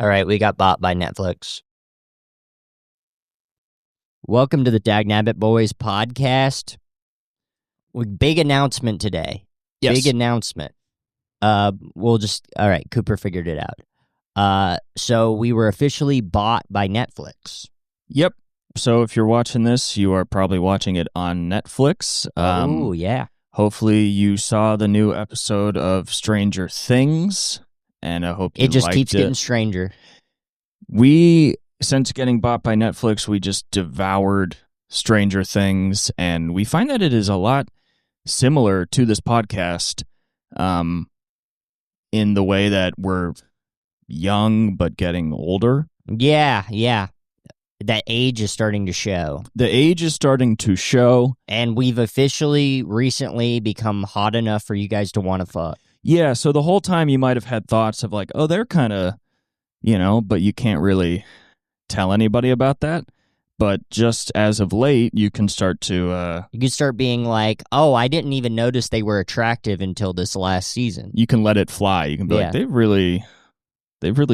All right, we got bought by Netflix. Welcome to the Daganabbit Boys podcast. Big announcement today. Yes. Big announcement. All right, Cooper figured it out. So we were officially bought by Netflix. Yep. So if you're watching this, you are probably watching it on Netflix. Oh, yeah. Hopefully you saw the new episode of Stranger Things, and I hope you It just liked keeps it. getting stranger. Since getting bought by Netflix, we just devoured Stranger Things, and we find that it is a lot similar to this podcast in the way that we're young but getting older. Yeah. That age is starting to show. The age is starting to show. And we've officially recently become hot enough for you guys to want to fuck. Yeah, so the whole time you might have had thoughts of like, oh, they're kind of, but you can't really tell anybody about that. But just as of late, you can start to... you can start being like, oh, I didn't even notice they were attractive until this last season. You can let it fly. You can be like, they've really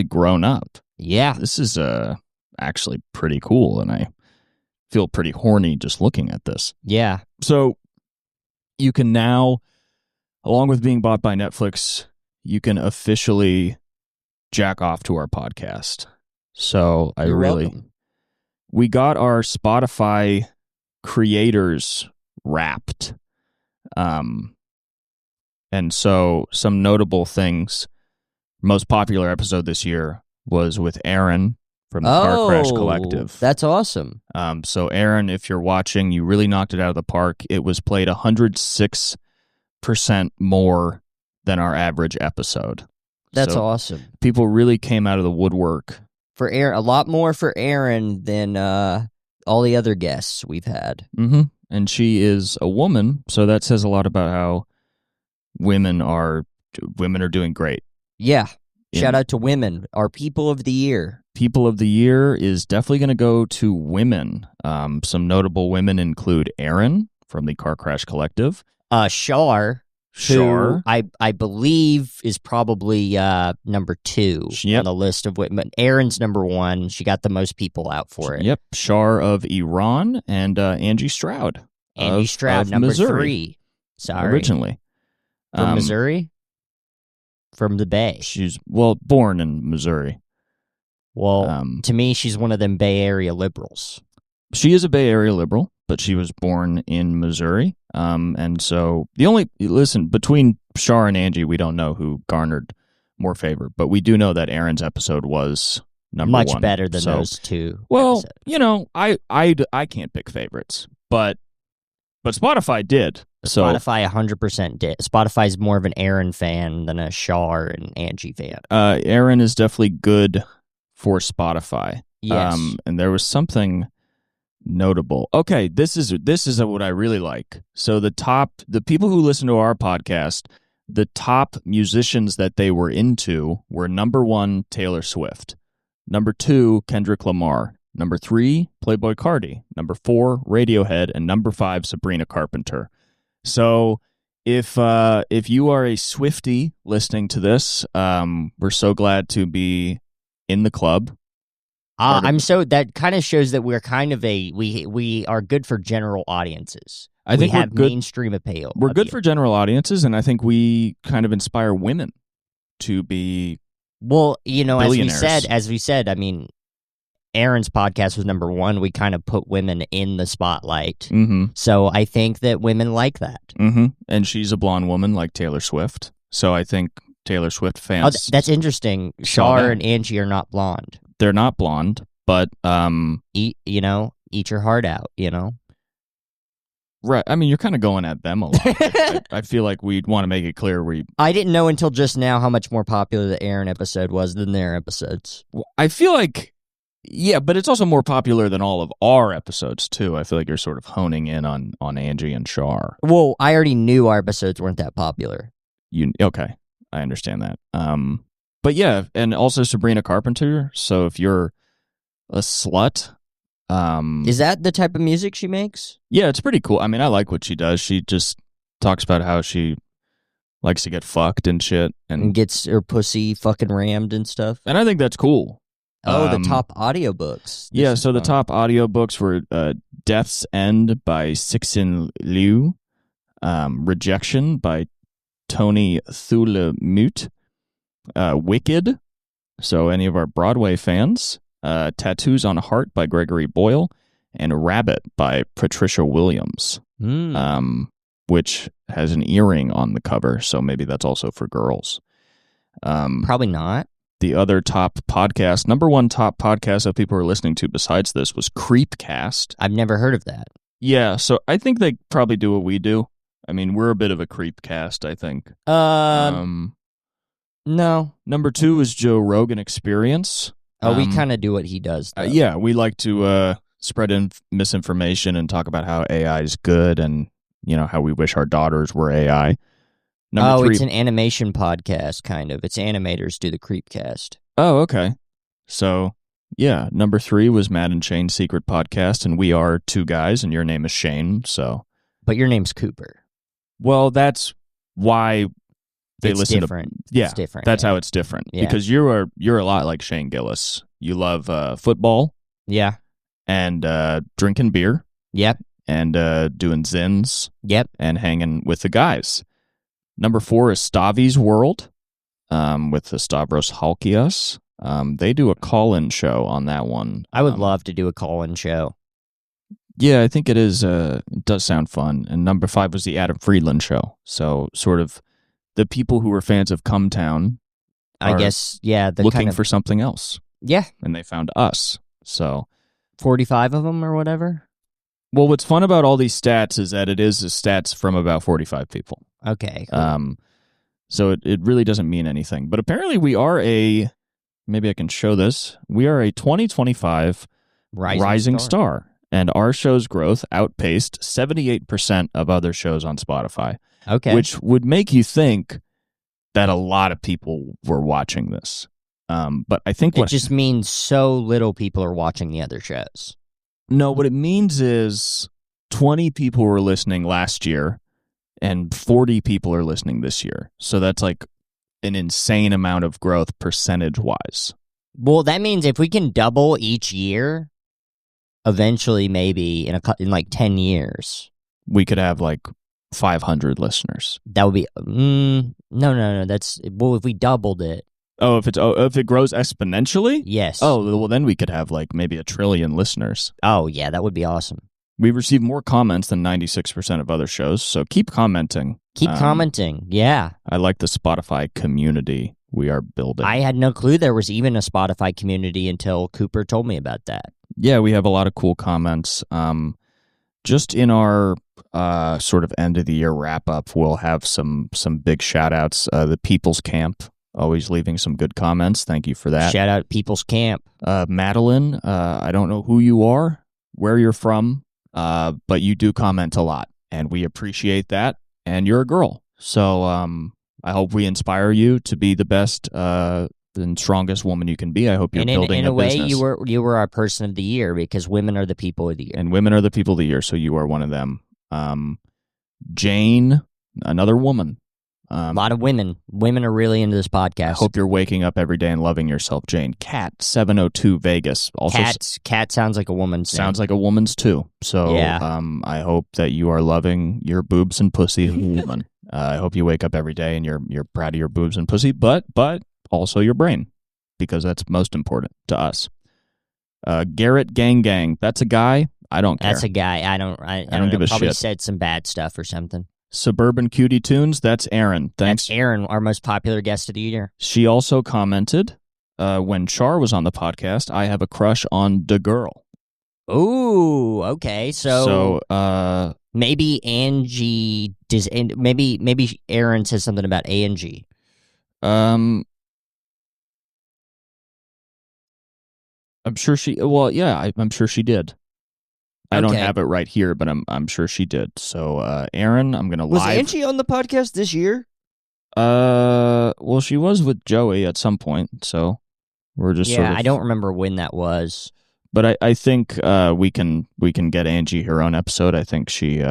grown up. Yeah. This is actually pretty cool, and I feel pretty horny just looking at this. Yeah. So you can now, along with being bought by Netflix, you can officially jack off to our podcast. So You're welcome. We got our Spotify creators wrapped. And so some notable things. Most popular episode this year was with Aaron from the Car Crash Collective. That's awesome. So Aaron, if you're watching, you really knocked it out of the park. It was played 106% more than our average episode. That's so awesome. People really came out of the woodwork. For Aaron, a lot more for Aaron than all the other guests we've had. Mm-hmm. And she is a woman, so that says a lot about how women are doing great. Yeah. Shout out to women, our People of the Year. People of the Year is definitely going to go to women. Some notable women include Erin from the Car Crash Collective. Shar, who I believe is probably number 2 on the list of women. Erin's number 1. She got the most people out for it. Yep. Shar of Iran and Angie Stroud. Angie Stroud, number Missouri, 3. Sorry. Originally. From Missouri? From the Bay. She's, born in Missouri. Well, to me, she's one of them Bay Area liberals. She is a Bay Area liberal, but she was born in Missouri. And so between Shar and Angie, we don't know who garnered more favor, but we do know that Aaron's episode was number 1. Much better than those two. Well, episodes. I can't pick favorites, but Spotify did. Spotify 100% did. Spotify's more of an Aaron fan than a Shar and Angie fan. Aaron is definitely good for Spotify. Yes. And there was something notable. Okay, this is what I really like. So the people who listen to our podcast, the top musicians that they were into were number 1, Taylor Swift. Number 2, Kendrick Lamar. Number 3, Playboi Carti. Number 4, Radiohead. And number 5, Sabrina Carpenter. So if you are a Swiftie listening to this, we're so glad to be in the club. That kind of shows that we're kind of we are good for general audiences. I think we have good, mainstream appeal. We're good for general audiences, and I think we kind of inspire women to be as we said, I mean, Aaron's podcast was number 1. We kind of put women in the spotlight. Mm-hmm. So I think that women like that. Mm-hmm. And she's a blonde woman like Taylor Swift. So I think Taylor Swift fans... Oh, that's interesting. Shar and Angie are not blonde. They're not blonde, but... eat your heart out, Right. I mean, you're kind of going at them a lot. I feel like we'd want to make it clear I didn't know until just now how much more popular the Aaron episode was than their episodes. I feel like... Yeah, but it's also more popular than all of our episodes, too. I feel like you're sort of honing in on Angie and Shar. Well, I already knew our episodes weren't that popular. Okay, I understand that. But yeah, and also Sabrina Carpenter, so if you're a slut... Is that the type of music she makes? Yeah, it's pretty cool. I mean, I like what she does. She just talks about how she likes to get fucked and shit, and gets her pussy fucking rammed and stuff. And I think that's cool. Oh, the top audiobooks. Yeah, so the top audiobooks were Death's End by Cixin Liu, Rejection by Tony Thulemute, Wicked, so any of our Broadway fans, Tattoos on Heart by Gregory Boyle, and Rabbit by Patricia Williams, which has an earring on the cover, so maybe that's also for girls. Probably not. The other top podcast, number one top podcast that people were listening to besides this was Creepcast. I've never heard of that. Yeah, so I think they probably do what we do. I mean, we're a bit of a Creepcast, I think. No. Number 2 is Joe Rogan Experience. Oh, we kind of do what he does, though. Yeah, we like to spread misinformation and talk about how AI is good and, how we wish our daughters were AI. Number 3, it's an animation podcast, kind of. It's animators do the Creepcast. Oh, okay. So, yeah, number 3 was Matt and Shane's Secret Podcast, and we are 2 guys, and your name is Shane, so. But your name's Cooper. Well, that's why they listen different. to. Yeah, it's different. That's how it's different. Yeah. Because you're a lot like Shane Gillis. You love football. Yeah. And drinking beer. Yep. And doing zins. Yep. And hanging with the guys. Number 4 is Stavi's World, with the Stavros Halkias. They do a call-in show on that one. I would love to do a call-in show. Yeah, I think it is. It does sound fun. And number 5 was the Adam Friedland Show. So sort of the people who were fans of Come Town, I guess, yeah, looking for something else. Yeah, and they found us. So 45 of them or whatever. Well, what's fun about all these stats is that it is stats from about 45 people. Okay. Cool. So it really doesn't mean anything. But apparently we are maybe I can show this. We are a 2025 rising star. And our show's growth outpaced 78% of other shows on Spotify. Okay. Which would make you think that a lot of people were watching this. But I think it just means so little people are watching the other shows. No, what it means is 20 people were listening last year and 40 people are listening this year. So that's like an insane amount of growth percentage-wise. Well, that means if we can double each year, eventually maybe in like 10 years, we could have like 500 listeners. That would be no. That's if we doubled it. Oh, if it grows exponentially? Yes. Oh, well, then we could have like maybe 1 trillion listeners. Oh, yeah, that would be awesome. We received more comments than 96% of other shows, so keep commenting. Keep commenting, yeah. I like the Spotify community we are building. I had no clue there was even a Spotify community until Cooper told me about that. Yeah, we have a lot of cool comments. Just in our sort of end of the year wrap up, we'll have some big shout outs. The People's Camp. Always leaving some good comments. Thank you for that. Shout out People's Camp. Madeline, I don't know who you are, where you're from, but you do comment a lot, and we appreciate that, and you're a girl. So I hope we inspire you to be the best and strongest woman you can be. I hope you're building a business. In a way, you were our person of the year because women are the people of the year. And women are the people of the year, so you are one of them. Jane, another woman. A lot of women. Women are really into this podcast. I hope you're waking up every day and loving yourself, Jane. Cat 702 Vegas. Also, Cat sounds like a woman's name. Sounds like a woman's too. So yeah. I hope that you are loving your boobs and pussy as a woman. I hope you wake up every day and you're proud of your boobs and pussy, but also your brain, because that's most important to us. Garrett Gang. That's a guy. I don't care. That's a guy. I don't give a shit. Probably said some bad stuff or something. Suburban Cutie Tunes, that's Erin. Thanks. That's Erin, our most popular guest of the year. She also commented, when Char was on the podcast, I have a crush on the girl. Ooh, okay. So maybe Angie does. Maybe Erin says something about Angie. I'm sure she. Well, yeah, I'm sure she did. I don't have it right here, but I'm sure she did. So, Erin, I'm gonna Was Angie on the podcast this year? Well, she was with Joey at some point, so we're just sort of... I don't remember when that was. But I think we can get Angie her own episode. I think she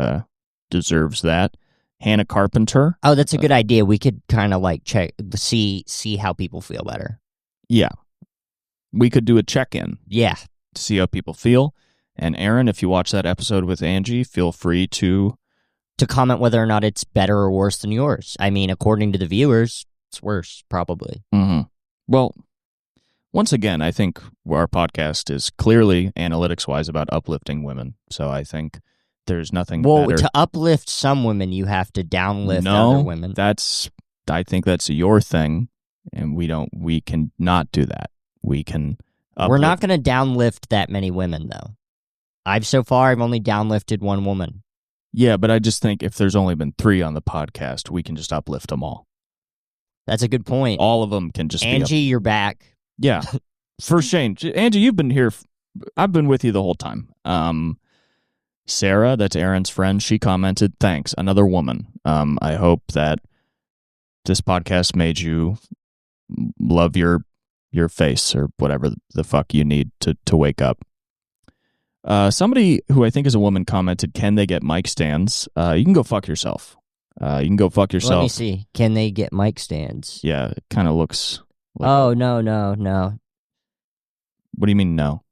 deserves that. Hannah Carpenter. Oh, that's a good idea. We could kind of like see how people feel better. Yeah. We could do a check-in. Yeah. To see how people feel. And Aaron, if you watch that episode with Angie, feel free to comment whether or not it's better or worse than yours. I mean, according to the viewers, it's worse, probably. Mm-hmm. Well, once again, I think our podcast is clearly analytics-wise about uplifting women. So I think there's nothing better. To uplift some women, you have to downlift other women. I think that's your thing, and we can not do that. We can uplift. We're not going to downlift that many women, though. I've only downlifted one woman. Yeah, but I just think if there's only been 3 on the podcast, we can just uplift them all. That's a good point. All of them can just Angie, you're back. Yeah. For Shane. Angie, you've been here. I've been with you the whole time. Sarah, that's Aaron's friend, she commented, thanks, another woman. I hope that this podcast made you love your face or whatever the fuck you need to wake up. Somebody who I think is a woman commented, can they get mic stands? You can go fuck yourself. You can go fuck yourself. Let me see. Can they get mic stands? Yeah, it kind of looks like... Oh, no. What do you mean no?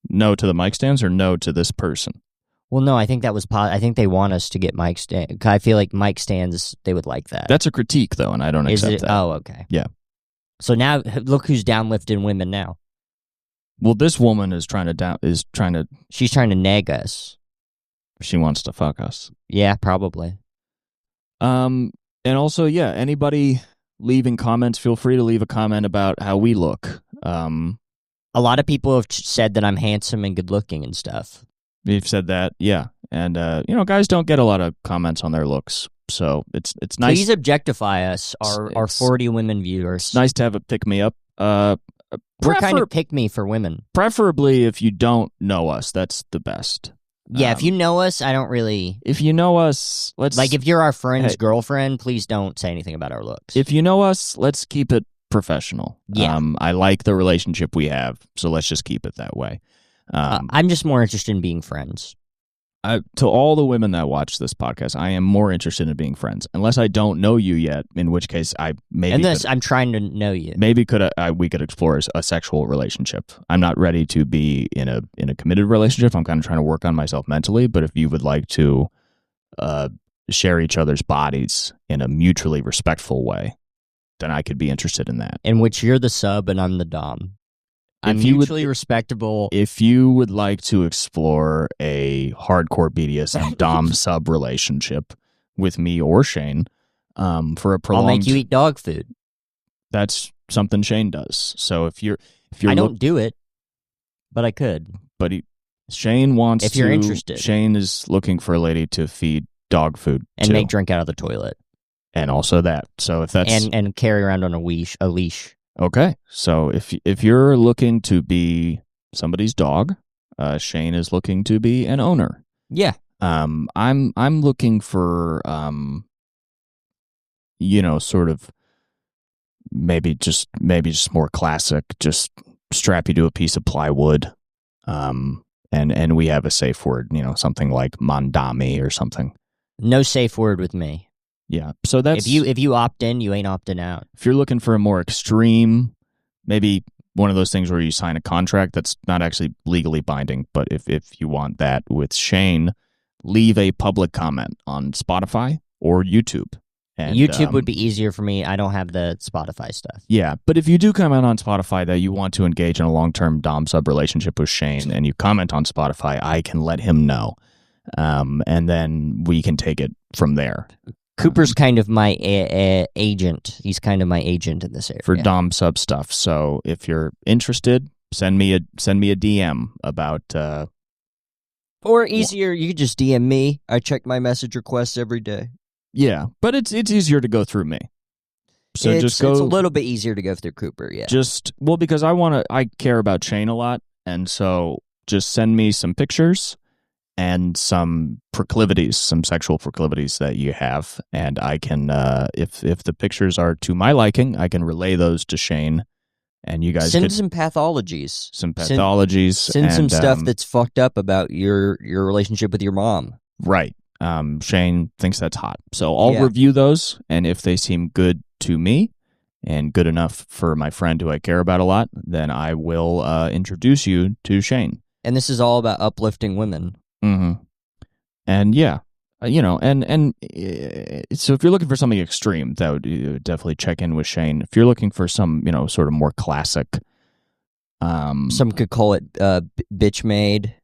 No to the mic stands or no to this person? Well, no, I think that was... I think they want us to get mic stands. I feel like mic stands, they would like that. That's a critique, though, and I don't accept that. Oh, okay. Yeah. So now, look who's downlifting women now. Well, this woman is trying to... She's trying to nag us. She wants to fuck us. Yeah, probably. And also, yeah, anybody leaving comments, feel free to leave a comment about how we look. A lot of people have said that I'm handsome and good looking and stuff. We've said that, yeah. And, guys don't get a lot of comments on their looks. So it's nice. Please objectify us, our 40 women viewers. It's nice to have a pick-me-up. We're kind of pick-me for women. Preferably if you don't know us, that's the best. Yeah, if you know us, I don't really... If you know us, let's... Like, if you're our friend's girlfriend, please don't say anything about our looks. If you know us, let's keep it professional. Yeah. I like the relationship we have, so let's just keep it that way. I'm just more interested in being friends. To all the women that watch this podcast, I am more interested in being friends. Unless I don't know you yet, in which case I maybe... Unless I'm trying to know you. Maybe we could explore a sexual relationship. I'm not ready to be in a committed relationship. I'm kind of trying to work on myself mentally, but if you would like to share each other's bodies in a mutually respectful way, then I could be interested in that. In which you're the sub and I'm the dom. I'm mutually respectable. If you would like to explore a hardcore BDSM dom sub relationship with me or Shane, for a prolonged... I'll make you eat dog food. That's something Shane does. So if you're I don't do it, but I could. But Shane wants if you're interested. Shane is looking for a lady to feed dog food and make drink out of the toilet. And also that. So if that's... And carry around on a leash. Okay, so if you're looking to be somebody's dog, Shane is looking to be an owner. Yeah. I'm looking for sort of maybe just more classic, just strap you to a piece of plywood. And we have a safe word, something like mandami or something. No safe word with me. Yeah, so that's... If you opt in, you ain't opting out. If you're looking for a more extreme, maybe one of those things where you sign a contract that's not actually legally binding, but if you want that with Shane, leave a public comment on Spotify or YouTube. And, YouTube would be easier for me. I don't have the Spotify stuff. Yeah, but if you do comment on Spotify that you want to engage in a long-term dom-sub relationship with Shane and you comment on Spotify, I can let him know. And then we can take it from there. Cooper's kind of my agent. He's kind of my agent in this area. For dom sub stuff. So if you're interested, send me a DM about... Or easier, you could just DM me. I check my message requests every day. Yeah, but it's easier to go through me. So it's a little bit easier to go through Cooper, yeah. Because I care about Shane a lot, and so just send me some pictures and some sexual proclivities that you have, and I can, if the pictures are to my liking, I can relay those to Shane, and you guys send some pathologies. Send some stuff that's fucked up about your relationship with your mom. Right. Shane thinks that's hot. So I'll Yeah. review those, and if they seem good to me and good enough for my friend who I care about a lot, then I will introduce you to Shane. And this is all about uplifting women. Mm-hmm. And yeah, and so if you're looking for something extreme, that would definitely check in with Shane. If you're looking for some, sort of more classic, some could call it bitch made.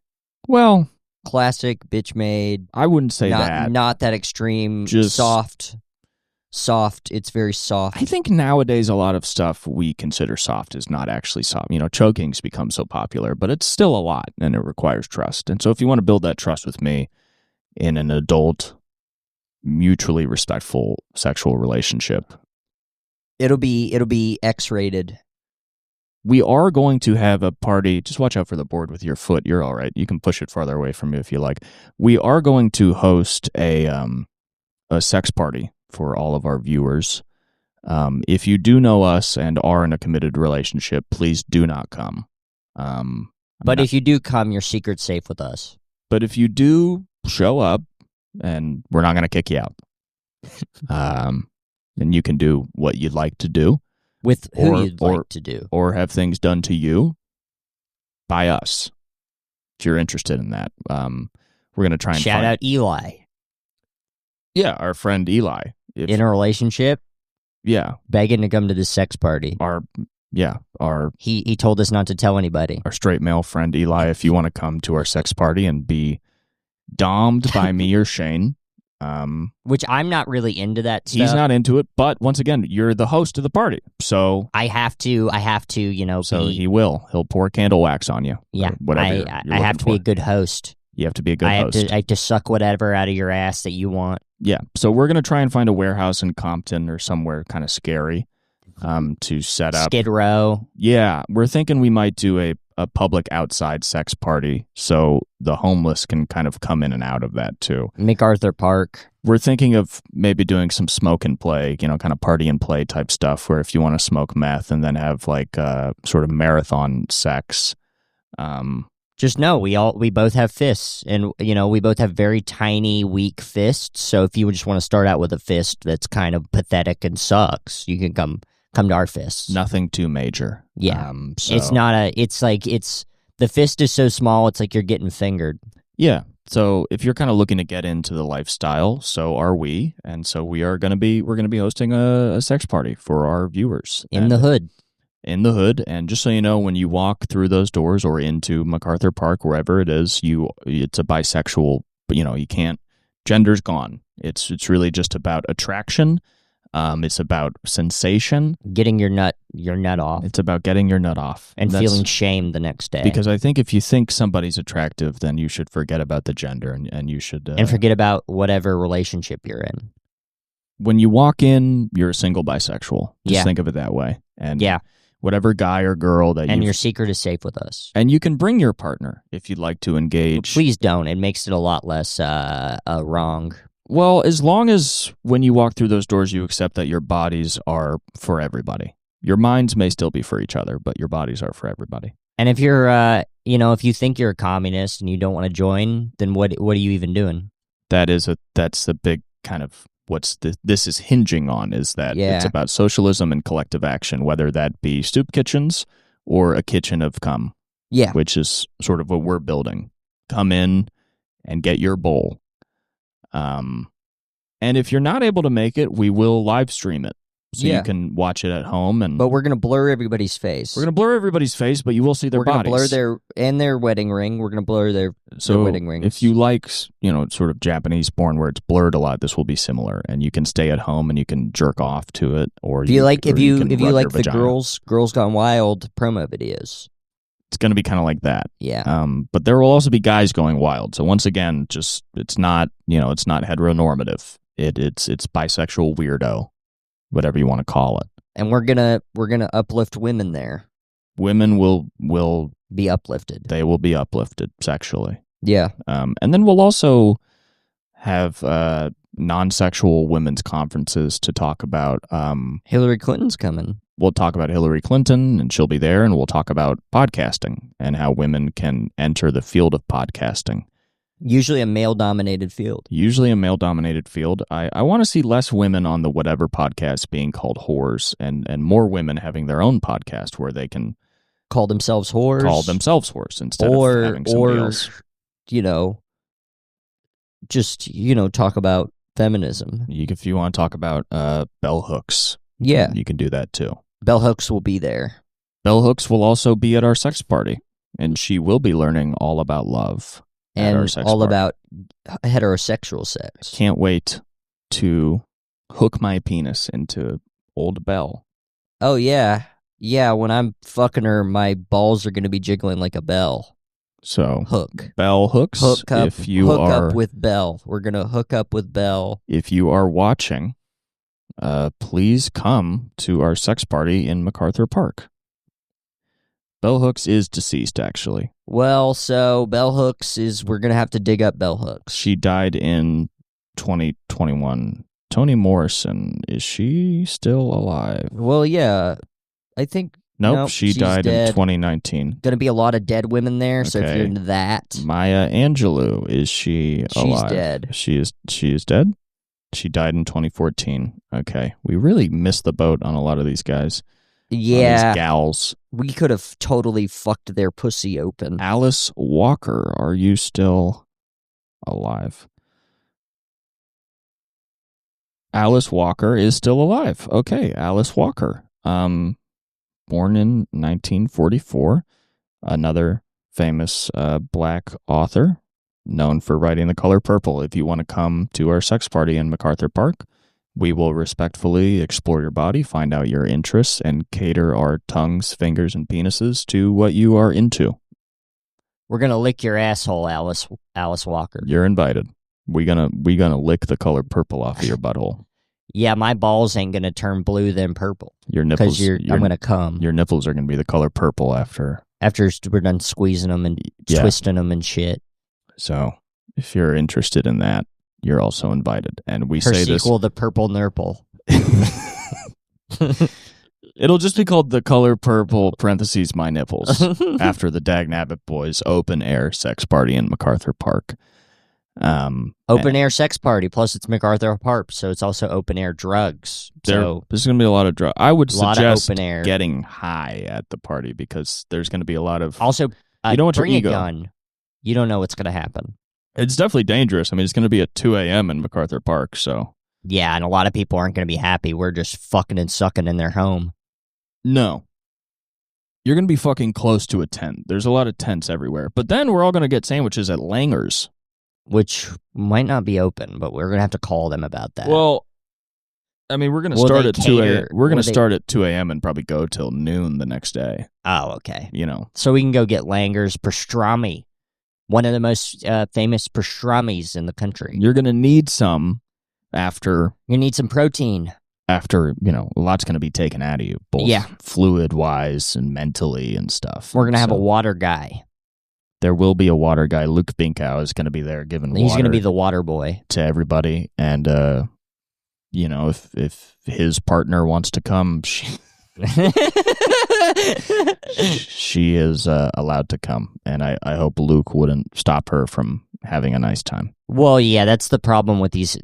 Well, classic bitch made. I wouldn't say that. Not that extreme. Just soft. It's very soft. I think nowadays a lot of stuff we consider soft is not actually soft. Choking's become so popular, but it's still a lot, and it requires trust. And so if you want to build that trust with me in an adult, mutually respectful sexual relationship, it'll be X-rated. We are going to have a party. Just watch out for the board with your foot. You're all right. You can push it farther away from you if you like. We are going to host a sex party for all of our viewers. If you do know us and are in a committed relationship, please do not come. But if you do come, your secret's safe with us. But if you do show up, and we're not going to kick you out. And you can do what you'd like to do. With who you'd like to do. Or have things done to you by us, if you're interested in that. We're going to try and Shout out Eli. Yeah, our friend Eli. In a relationship? Yeah. Begging to come to this sex party. He told us not to tell anybody. Our straight male friend Eli, if you want to come to our sex party and be domed by me or Shane. Which I'm not really into that stuff. He's not into it, but once again, you're the host of the party, so I have to, So he'll pour candle wax on you. Yeah, whatever. I have to be a good host. You have to be a good host. I have to suck whatever out of your ass that you want. Yeah, so we're gonna try and find a warehouse in Compton or somewhere kind of scary, to set up. Skid Row. Yeah, we're thinking we might do a public outside sex party, so the homeless can kind of come in and out of that too. MacArthur Park. We're thinking of maybe doing some smoke and play, kind of party and play type stuff, where if you want to smoke meth and then have like sort of marathon sex. Just know we both have fists, and we both have very tiny, weak fists. So if you just want to start out with a fist that's kind of pathetic and sucks, you can come to our fists. Nothing too major. Yeah. It's not the fist is so small, it's like you're getting fingered. Yeah. So if you're kind of looking to get into the lifestyle, so are we. And so we're going to be hosting a sex party for our viewers. In the hood. And just so you know, when you walk through those doors or into MacArthur Park, wherever it is, it's a bisexual, but you can't, gender's gone. It's really just about attraction. It's about sensation. Getting your nut off. It's about getting your nut off. And feeling shame the next day. Because I think if you think somebody's attractive, then you should forget about the gender and you should... and forget about whatever relationship you're in. When you walk in, you're a single bisexual. Just think of it that way. And whatever guy or girl that and your secret is safe with us. And you can bring your partner if you'd like to engage. Well, please don't. It makes it a lot less wrong. Well, as long as when you walk through those doors, you accept that your bodies are for everybody. Your minds may still be for each other, but your bodies are for everybody. And if you're, if you think you're a communist and you don't want to join, then what are you even doing? That's the big kind of this is hinging on, is that it's about socialism and collective action, whether that be soup kitchens or a kitchen of cum. Yeah. Which is sort of what we're building. Come in and get your bowl. And if you're not able to make it, we will live stream it. So you can watch it at home. But we're going to blur everybody's face. We're going to blur everybody's face, but you will see their bodies. We're going to blur their wedding ring. We're going to blur their wedding rings. If you like, sort of Japanese porn where it's blurred a lot, this will be similar. And you can stay at home and you can jerk off to it. Or if you like the Girls Gone Wild promo videos. It's going to be kind of like that. Yeah. But there will also be guys going wild. So once again, it's not heteronormative. It's bisexual weirdo, whatever you want to call it. And we're gonna uplift women there. Women will be uplifted. They will be uplifted sexually. Yeah. And then we'll also have non-sexual women's conferences to talk about. Hillary Clinton's coming. We'll talk about Hillary Clinton, and she'll be there, and we'll talk about podcasting and how women can enter the field of podcasting. Usually a male-dominated field. I want to see less women on the whatever podcast being called whores and more women having their own podcast where they can call themselves whores instead of having somebody else. Just, talk about feminism. If you want to talk about bell hooks, yeah, you can do that too. Bell hooks will be there. Bell hooks will also be at our sex party, and she will be learning all about love and at our sex all party. About heterosexual sex. Can't wait to hook my penis into old Bell. Oh, yeah. Yeah, when I'm fucking her, my balls are going to be jiggling like a bell. So, hook. Bell hooks. Hook up, if you hook are, up with Bell. We're going to hook up with Bell. If you are watching, please come to our sex party in MacArthur Park. Bell Hooks is deceased, actually. Well, so Bell Hooks we're going to have to dig up Bell Hooks. She died in 2021. Toni Morrison, is she still alive? Well, yeah. I think... Nope, she died dead. in 2019. Going to be a lot of dead women there, so if you're into that... Maya Angelou, is she alive? She's dead. She is dead? She died in 2014. Okay. We really missed the boat on a lot of these guys. Yeah. These gals. We could have totally fucked their pussy open. Alice Walker, are you still alive? Alice Walker is still alive. Okay, Alice Walker. Born in 1944. Another famous black author known for writing The Color Purple. If you want to come to our sex party in MacArthur Park, we will respectfully explore your body, find out your interests, and cater our tongues, fingers, and penises to what you are into. We're gonna lick your asshole, Alice Walker. You're invited. We gonna lick the color purple off of your butthole. Yeah, my balls ain't gonna turn blue then purple. Your nipples. I'm gonna come. Your nipples are gonna be the color purple after we're done squeezing them and twisting them and shit. So, if you're interested in that, you're also invited. And we Her say sequel, The Purple Nurple. It'll just be called The Color Purple, parentheses, My Nipples, after the Daganabbit Boys open air sex party in MacArthur Park. Open air sex party, plus it's MacArthur Park, so it's also open air drugs. So there's going to be a lot of drugs. I would suggest open air. Getting high at the party because there's going to be a lot of... Also, you don't want bring your ego. A gun. You don't know what's going to happen. It's definitely dangerous. I mean, it's going to be at 2 a.m. in MacArthur Park, so... Yeah, and a lot of people aren't going to be happy. We're just fucking and sucking in their home. No. You're going to be fucking close to a tent. There's a lot of tents everywhere. But then we're all going to get sandwiches at Langer's. Which might not be open, but we're going to have to call them about that. Well, I mean, we're going to start at 2 a.m. We're going to start at 2 a.m. and probably go till noon the next day. Oh, okay. You know. So we can go get Langer's pastrami. One of the most famous pastramis in the country. You're going to need some after... You need some protein. After, a lot's going to be taken out of you, both fluid-wise and mentally and stuff. We're going to have a water guy. There will be a water guy. Luke Binkow is going to be there giving water. He's going to be the water boy. To everybody. And, if his partner wants to come, she is allowed to come. And I hope Luke wouldn't stop her from having a nice time. Well, yeah, that's the problem with these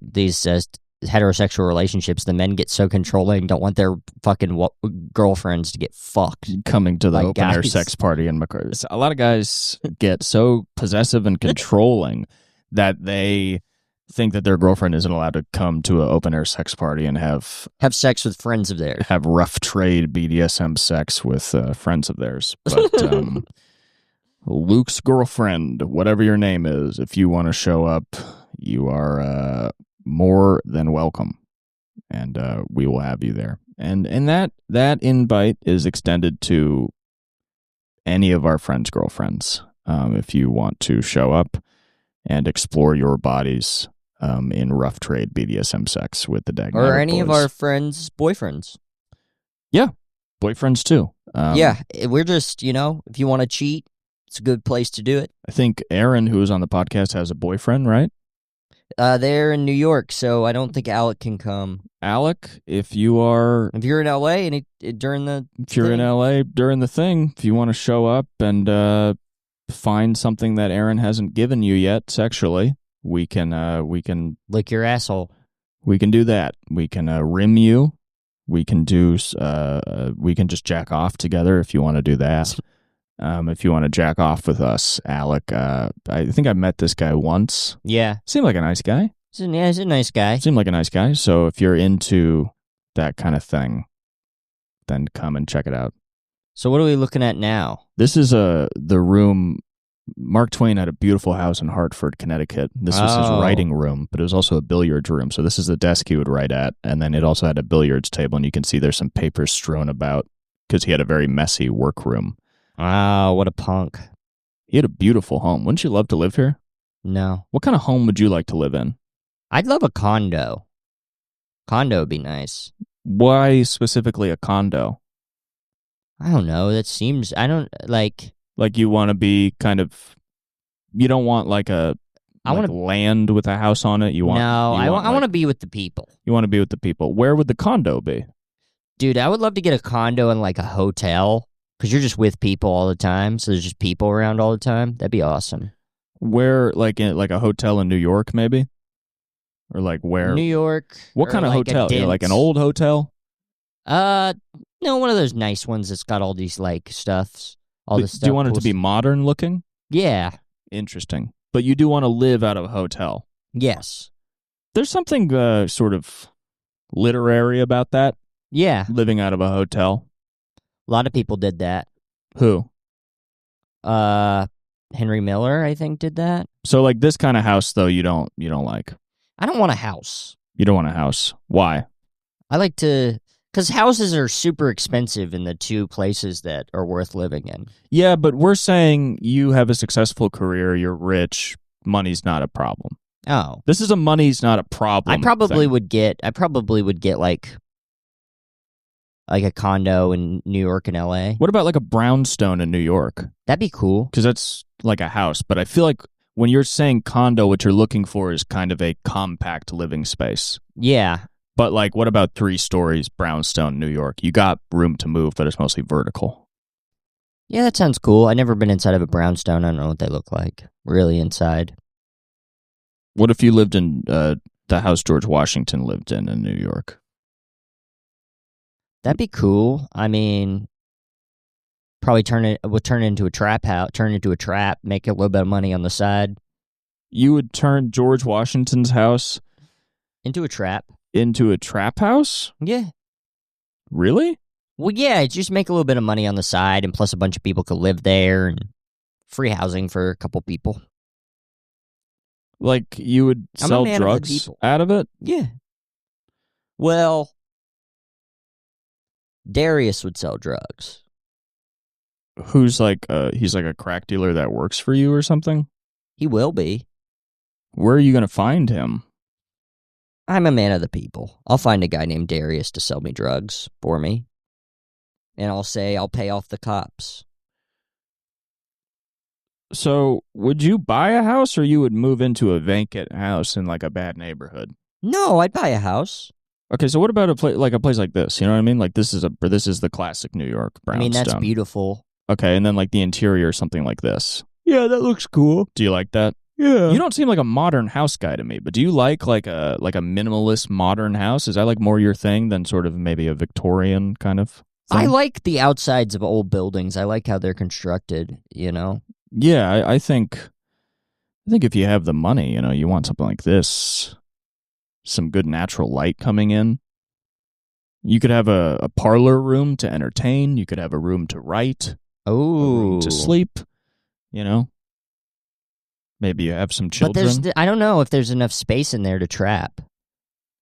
heterosexual relationships. The men get so controlling, don't want their fucking girlfriends to get fucked. Coming to the open air sex party in MacArthur. A lot of guys get so possessive and controlling that they think that their girlfriend isn't allowed to come to an open air sex party and have sex with friends of theirs. Have rough trade BDSM sex with friends of theirs. But Luke's girlfriend, whatever your name is, if you want to show up, you are more than welcome, and we will have you there. And that invite is extended to any of our friends' girlfriends. If you want to show up and explore your bodies in rough trade BDSM sex with the Daganabbit or any boys. of our friends' boyfriends. Yeah, boyfriends too. Yeah, we're just if you want to cheat, it's a good place to do it. I think Aaron, who is on the podcast, has a boyfriend, right? They're in New York, so I don't think Alec can come. Alec, if you're in LA and in LA during the thing, if you want to show up and find something that Aaron hasn't given you yet sexually, we can lick your asshole. We can do that. We can rim you. We can do. We can just jack off together if you want to do that. If you want to jack off with us, Alec. I think I met this guy once. Yeah, seemed like a nice guy. He's a nice guy. Seemed like a nice guy. So if you're into that kind of thing, then come and check it out. So what are we looking at now? This is the room. Mark Twain had a beautiful house in Hartford, Connecticut. This was his writing room, but it was also a billiards room. So this is the desk he would write at, and then it also had a billiards table, and you can see there's some papers strewn about because he had a very messy workroom. Wow, what a punk. He had a beautiful home. Wouldn't you love to live here? No. What kind of home would you like to live in? I'd love a condo. Condo would be nice. Why specifically a condo? I don't know. That seems, I don't, like... Like you want to be kind of, you don't want like a I want land with a house on it. You want I want to be with the people. You want to be with the people. Where would the condo be? Dude, I would love to get a condo in like a hotel because you're just with people all the time. So there's just people around all the time. That'd be awesome. Where, like in like a hotel in New York, maybe, or like where? New York. What kind of hotel? Like an old hotel? No, one of those nice ones that's got all these like stuffs. Do you want it to be modern looking? Yeah. Interesting. But you do want to live out of a hotel? Yes. There's something sort of literary about that. Yeah. Living out of a hotel. A lot of people did that. Who? Henry Miller, I think, did that. So like this kind of house, though, you don't like? I don't want a house. You don't want a house. Why? I like to... Because houses are super expensive in the two places that are worth living in. Yeah, but we're saying you have a successful career, you're rich, money's not a problem. Oh. This is a money's not a problem I probably thing. would get like a condo in New York and LA. What about like a brownstone in New York? That'd be cool. Because that's like a house, but I feel like when you're saying condo, what you're looking for is kind of a compact living space. Yeah. But like, what about 3 stories, brownstone, New York? You got room to move, but it's mostly vertical. Yeah, that sounds cool. I've never been inside of a brownstone. I don't know what they look like, really, inside. What if you lived in the house George Washington lived in New York? That'd be cool. I mean, probably turn it into a trap house, make a little bit of money on the side. You would turn George Washington's house into a trap. Into a trap house? Yeah. Really? Well, yeah, just make a little bit of money on the side, and plus a bunch of people could live there, and free housing for a couple people. Like, you would sell drugs out of it? Yeah. Well, Darius would sell drugs. Who's like, he's like a crack dealer that works for you or something? He will be. Where are you going to find him? I'm a man of the people. I'll find a guy named Darius to sell me drugs for me. And I'll say I'll pay off the cops. So, would you buy a house or you would move into a vacant house in like a bad neighborhood? No, I'd buy a house. Okay, so what about a place like this? You know what I mean? Like this is the classic New York brownstone. I mean, that's beautiful. Okay, and then like the interior, something like this. Yeah, that looks cool. Do you like that? Yeah. You don't seem like a modern house guy to me, but do you like a minimalist modern house? Is that like more your thing than sort of maybe a Victorian kind of thing? I like the outsides of old buildings. I like how they're constructed, you know? Yeah, I think if you have the money, you know, you want something like this. Some good natural light coming in. You could have a parlor room to entertain. You could have a room to write. Oh. A room to sleep, you know? Maybe you have some children. But I don't know if there's enough space in there to trap.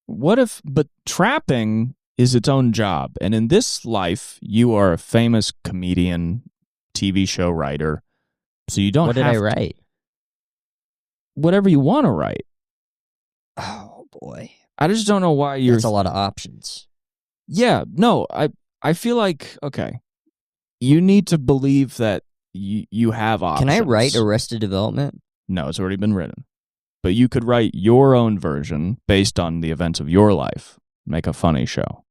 But trapping is its own job. And in this life, you are a famous comedian, TV show writer. So you don't have to. What did I write? Whatever you want to write. Oh, boy. I just don't know why you're... That's a lot of options. Yeah, no, I feel like, okay, you need to believe that you have options. Can I write Arrested Development? No, it's already been written. But you could write your own version based on the events of your life. Make a funny show.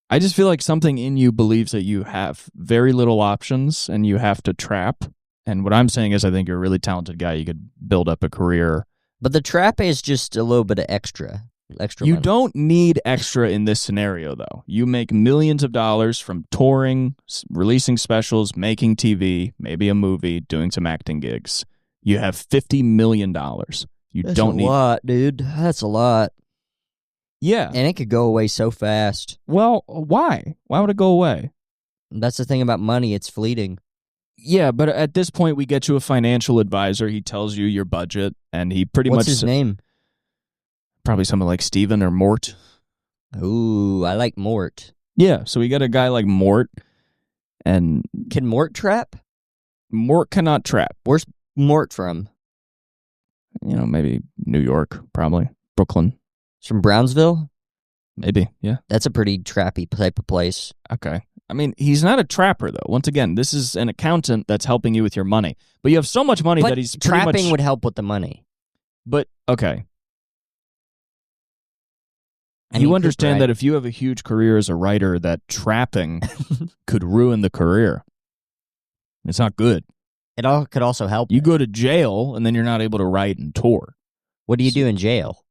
I just feel like something in you believes that you have very little options and you have to trap And what I'm saying is I think you're a really talented guy. You could build up a career. But the trap is just a little bit of extra You money. don't need extra in this scenario, though. You make millions of dollars from touring, releasing specials, making TV, maybe a movie, doing some acting gigs. You have $50 million. You That's don't a need... lot, dude. That's a lot. Yeah. And it could go away so fast. Well, why? Why would it go away? That's the thing about money. It's fleeting. Yeah, but at this point, we get you a financial advisor. He tells you your budget, and he pretty much... What's his name? Probably something like Steven or Mort. Ooh, I like Mort. Yeah, so we got a guy like Mort, and Can Mort trap? Mort cannot trap. Where's Mort from? Maybe New York, probably. Brooklyn. He's from Brownsville? Maybe, yeah. That's a pretty trappy type of place. Okay. I mean, he's not a trapper, though. Once again, this is an accountant that's helping you with your money. But you have so much money But that he's pretty trapping much... would help with the money. But, okay. I mean, You understand right? that if you have a huge career as a writer, that trapping could ruin the career. It's not good. It all could also help. You go to jail, and then you're not able to write and tour. What do you do in jail?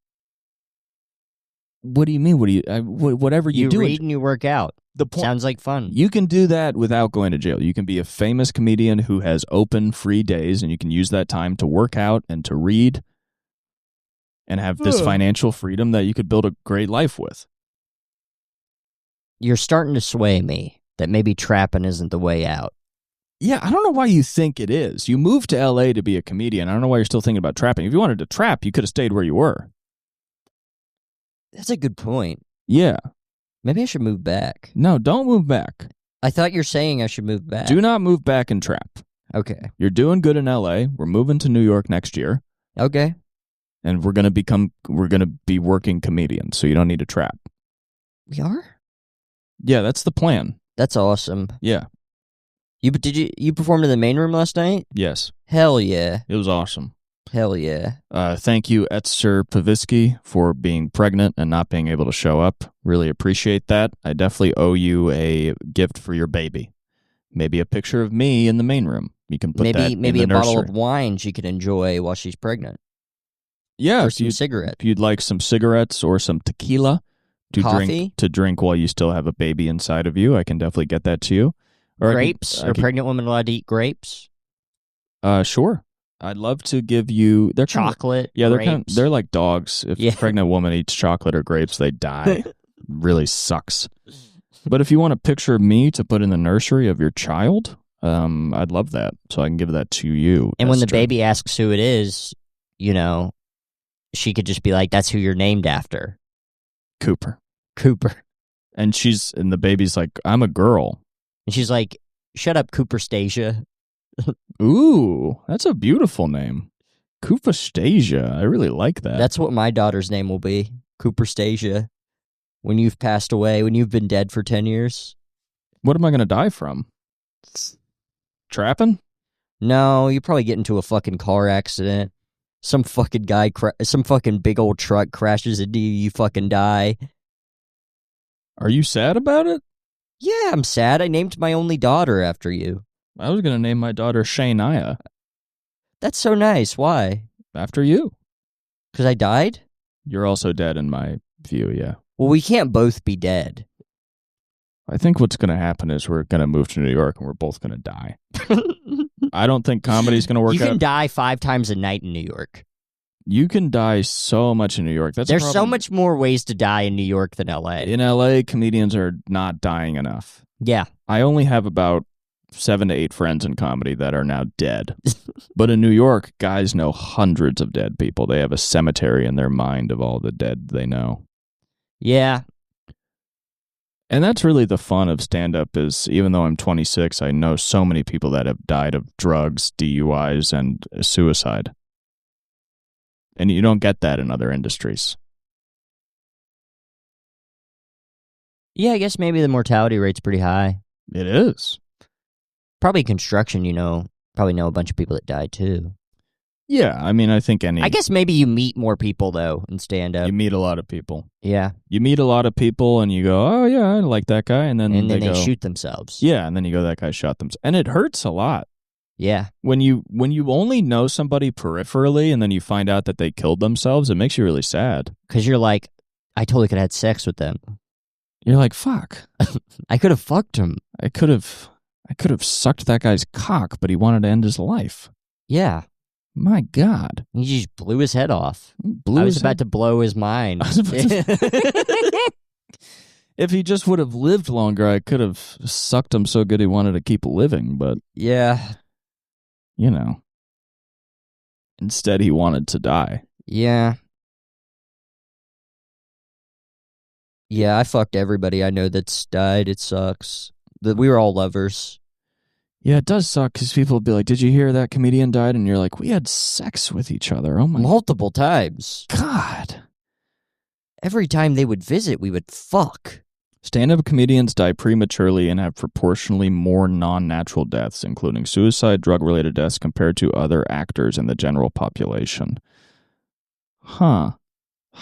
What do you mean? Whatever you do. You read and you work out. The point, Sounds like fun. you can do that without going to jail. You can be a famous comedian who has open, free days, and you can use that time to work out and to read and have this financial freedom that you could build a great life with. You're starting to sway me that maybe trapping isn't the way out. Yeah, I don't know why you think it is. You moved to L.A. to be a comedian. I don't know why you're still thinking about trapping. If you wanted to trap, you could have stayed where you were. That's a good point. Yeah. Maybe I should move back. No, don't move back. I thought you're saying I should move back. Do not move back and trap. Okay. You're doing good in L.A. We're moving to New York next year. Okay. And we're going to be working comedians, so you don't need to trap. We are? Yeah, that's the plan. That's awesome. Yeah. You performed in the main room last night? Yes. Hell yeah. It was awesome. Hell yeah. Thank you, Etzer Pavisky, for being pregnant and not being able to show up. Really appreciate that. I definitely owe you a gift for your baby. Maybe a picture of me in the main room. You can put that in maybe the a bottle nursery. of wine she could enjoy while she's pregnant. Yeah, Or some cigarettes. if you'd like some cigarettes or some tequila Coffee? to drink while you still have a baby inside of you, I can definitely get that to you. Or Grapes? Are pregnant women allowed to eat grapes? Sure. I'd love to give you... They're Chocolate, grapes. They're like dogs. If a pregnant woman eats chocolate or grapes, they die. Really sucks. But if you want a picture of me to put in the nursery of your child, I'd love that. So I can give that to you. And when the Esther. baby asks who it is, she could just be like, that's who you're named after. Cooper. And the baby's like, I'm a girl. And she's like, shut up, Cooper Stasia. Ooh, that's a beautiful name. Koopastasia. I really like that. That's what my daughter's name will be, Cooper Stasia. When you've passed away, when you've been dead for 10 years. What am I going to die from? Trapping? No, you probably get into a fucking car accident. Some fucking guy, some fucking big old truck crashes into you, you fucking die. Are you sad about it? Yeah, I'm sad. I named my only daughter after you. I was going to name my daughter Shania. That's so nice. Why? After you. Because I died? You're also dead in my view, yeah. Well, we can't both be dead. I think what's going to happen is we're going to move to New York and we're both going to die. I don't think comedy's going to work out. You can die 5 times a night in New York. You can die so much in New York. There's so much more ways to die in New York than L.A. In L.A., comedians are not dying enough. Yeah. I only have about 7 to 8 friends in comedy that are now dead. But in New York, guys know hundreds of dead people. They have a cemetery in their mind of all the dead they know. Yeah. And that's really the fun of stand-up is, even though I'm 26, I know so many people that have died of drugs, DUIs, and suicide. And you don't get that in other industries. Yeah, I guess maybe the mortality rate's pretty high. It is. Probably construction, probably know a bunch of people that died too. Yeah, I mean, I think I guess maybe you meet more people, though, in stand-up. You meet a lot of people. Yeah. You meet a lot of people and you go, oh, yeah, I like that guy. And then they go, shoot themselves. Yeah, and then you go, that guy shot themselves. And it hurts a lot. Yeah. When you only know somebody peripherally and then you find out that they killed themselves, it makes you really sad. Because you're like, I totally could have had sex with them. You're like, fuck. I could have fucked him. I could have sucked that guy's cock, but he wanted to end his life. Yeah. My God. He just blew his head off. I was about to blow his mind. If he just would have lived longer, I could have sucked him so good he wanted to keep living, but... Yeah. You know. Instead, he wanted to die. Yeah. Yeah, I fucked everybody I know that's died. It sucks. We were all lovers. Yeah, it does suck because people will be like, did you hear that comedian died? And you're like, we had sex with each other. Oh my... Multiple times. God. Every time they would visit, we would fuck. Stand-up comedians die prematurely and have proportionally more non-natural deaths, including suicide, drug-related deaths, compared to other actors in the general population. Huh.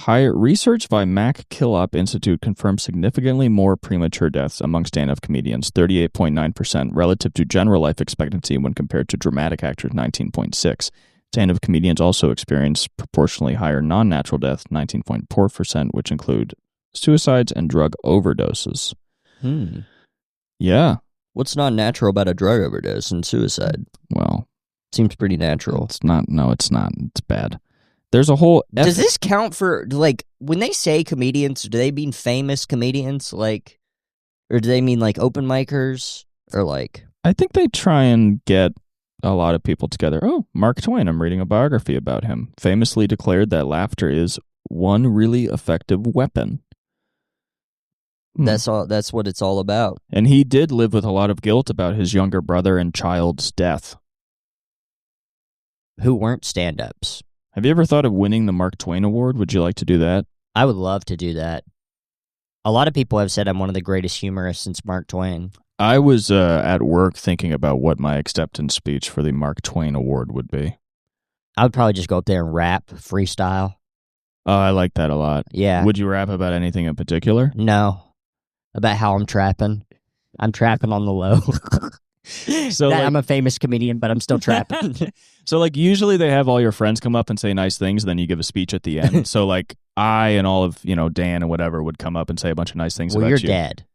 Research by Mac Killop Institute confirms significantly more premature deaths among stand-up comedians, 38.9%, relative to general life expectancy when compared to dramatic actors, 19.6%. Stand-up comedians also experience proportionally higher non-natural deaths, 19.4%, which include suicides and drug overdoses. Yeah. What's not natural about a drug overdose and suicide? Well, seems pretty natural. It's not. No, it's not. It's bad. There's a whole... Does this count for, like, when they say comedians, do they mean famous comedians? Like, or do they mean, like, open micers? Or, like... I think they try and get a lot of people together. Oh, Mark Twain, I'm reading a biography about him. Famously declared that laughter is one really effective weapon. That's all. That's what it's all about. And he did live with a lot of guilt about his younger brother and child's death. Who weren't stand-ups. Have you ever thought of winning the Mark Twain Award? Would you like to do that? I would love to do that. A lot of people have said I'm one of the greatest humorists since Mark Twain. I was at work thinking about what my acceptance speech for the Mark Twain Award would be. I would probably just go up there and rap, freestyle. Oh, I like that a lot. Yeah. Would you rap about anything in particular? No. About how I'm trapping. I'm trapping on the low. So I'm a famous comedian, but I'm still trapping. So, like, usually they have all your friends come up and say nice things, and then you give a speech at the end. So, like, I and all of, Dan and whatever would come up and say a bunch of nice things about you. Well, you're dead.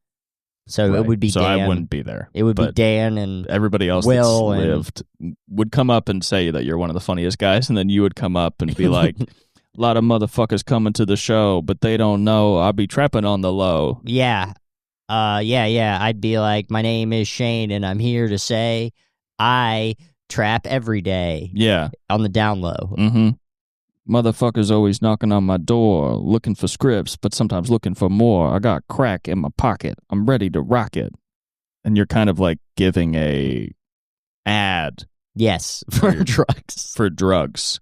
So it would be so Dan. I wouldn't be there. It would be Dan and everybody else Will that's lived would come up and say that you're one of the funniest guys, and then you would come up and be like, a lot of motherfuckers coming to the show, but they don't know I'll be trapping on the low. Yeah. Yeah. I'd be like, my name is Shane, and I'm here to say I trap every day. Yeah. On the down low. Mm-hmm. Motherfuckers always knocking on my door, looking for scripts, but sometimes looking for more. I got crack in my pocket. I'm ready to rock it. And you're kind of like giving a ad. Yes, for drugs. For drugs.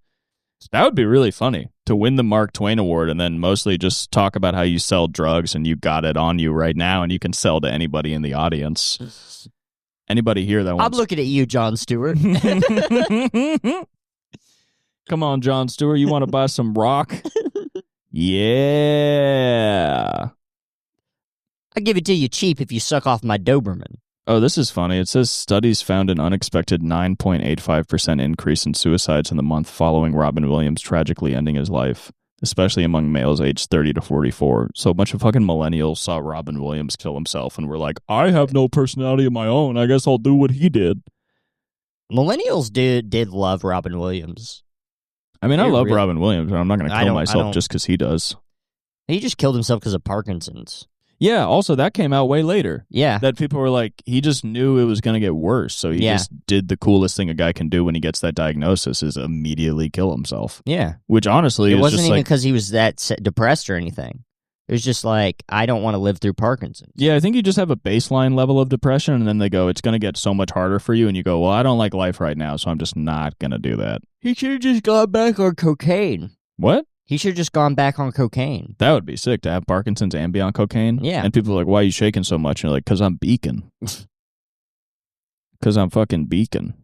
That would be really funny, to win the Mark Twain Award and then mostly just talk about how you sell drugs and you got it on you right now and you can sell to anybody in the audience. Anybody here that wants... I'm looking at you, Jon Stewart. Come on, Jon Stewart, you want to buy some rock? Yeah. I'll give it to you cheap if you suck off my Doberman. Oh, this is funny. It says studies found an unexpected 9.85% increase in suicides in the month following Robin Williams tragically ending his life, especially among males aged 30 to 44. So a bunch of fucking millennials saw Robin Williams kill himself and were like, I have no personality of my own. I guess I'll do what he did. Millennials did love Robin Williams. I mean, I love Robin Williams, and I'm not going to kill myself just because he does. He just killed himself because of Parkinson's. Yeah, also, that came out way later. Yeah. That people were like, he just knew it was going to get worse, so he just did the coolest thing a guy can do when he gets that diagnosis, is immediately kill himself. Yeah. Which, honestly, it wasn't even because he was that depressed or anything. It was just like, I don't want to live through Parkinson's. Yeah, I think you just have a baseline level of depression, and then they go, it's going to get so much harder for you, and you go, well, I don't like life right now, so I'm just not going to do that. He should have just gone back on cocaine. What? He should have just gone back on cocaine. That would be sick, to have Parkinson's and be on cocaine. Yeah. And people are like, why are you shaking so much? And you're like, because I'm beacon. Because I'm fucking beacon.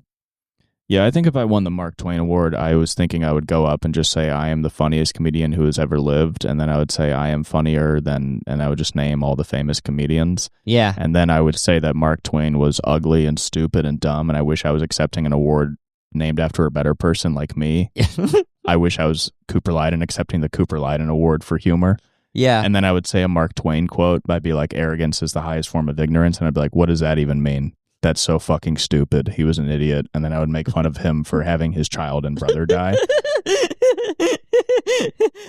Yeah, I think if I won the Mark Twain Award, I was thinking I would go up and just say I am the funniest comedian who has ever lived, and then I would say I am funnier than, and I would just name all the famous comedians. Yeah. And then I would say that Mark Twain was ugly and stupid and dumb, and I wish I was accepting an award named after a better person like me. I wish I was Cooper Lydon accepting the Cooper Lydon Award for humor. Yeah. And then I would say a Mark Twain quote. I'd be like, arrogance is the highest form of ignorance. And I'd be like, what does that even mean? That's so fucking stupid. He was an idiot. And then I would make fun of him for having his child and brother die.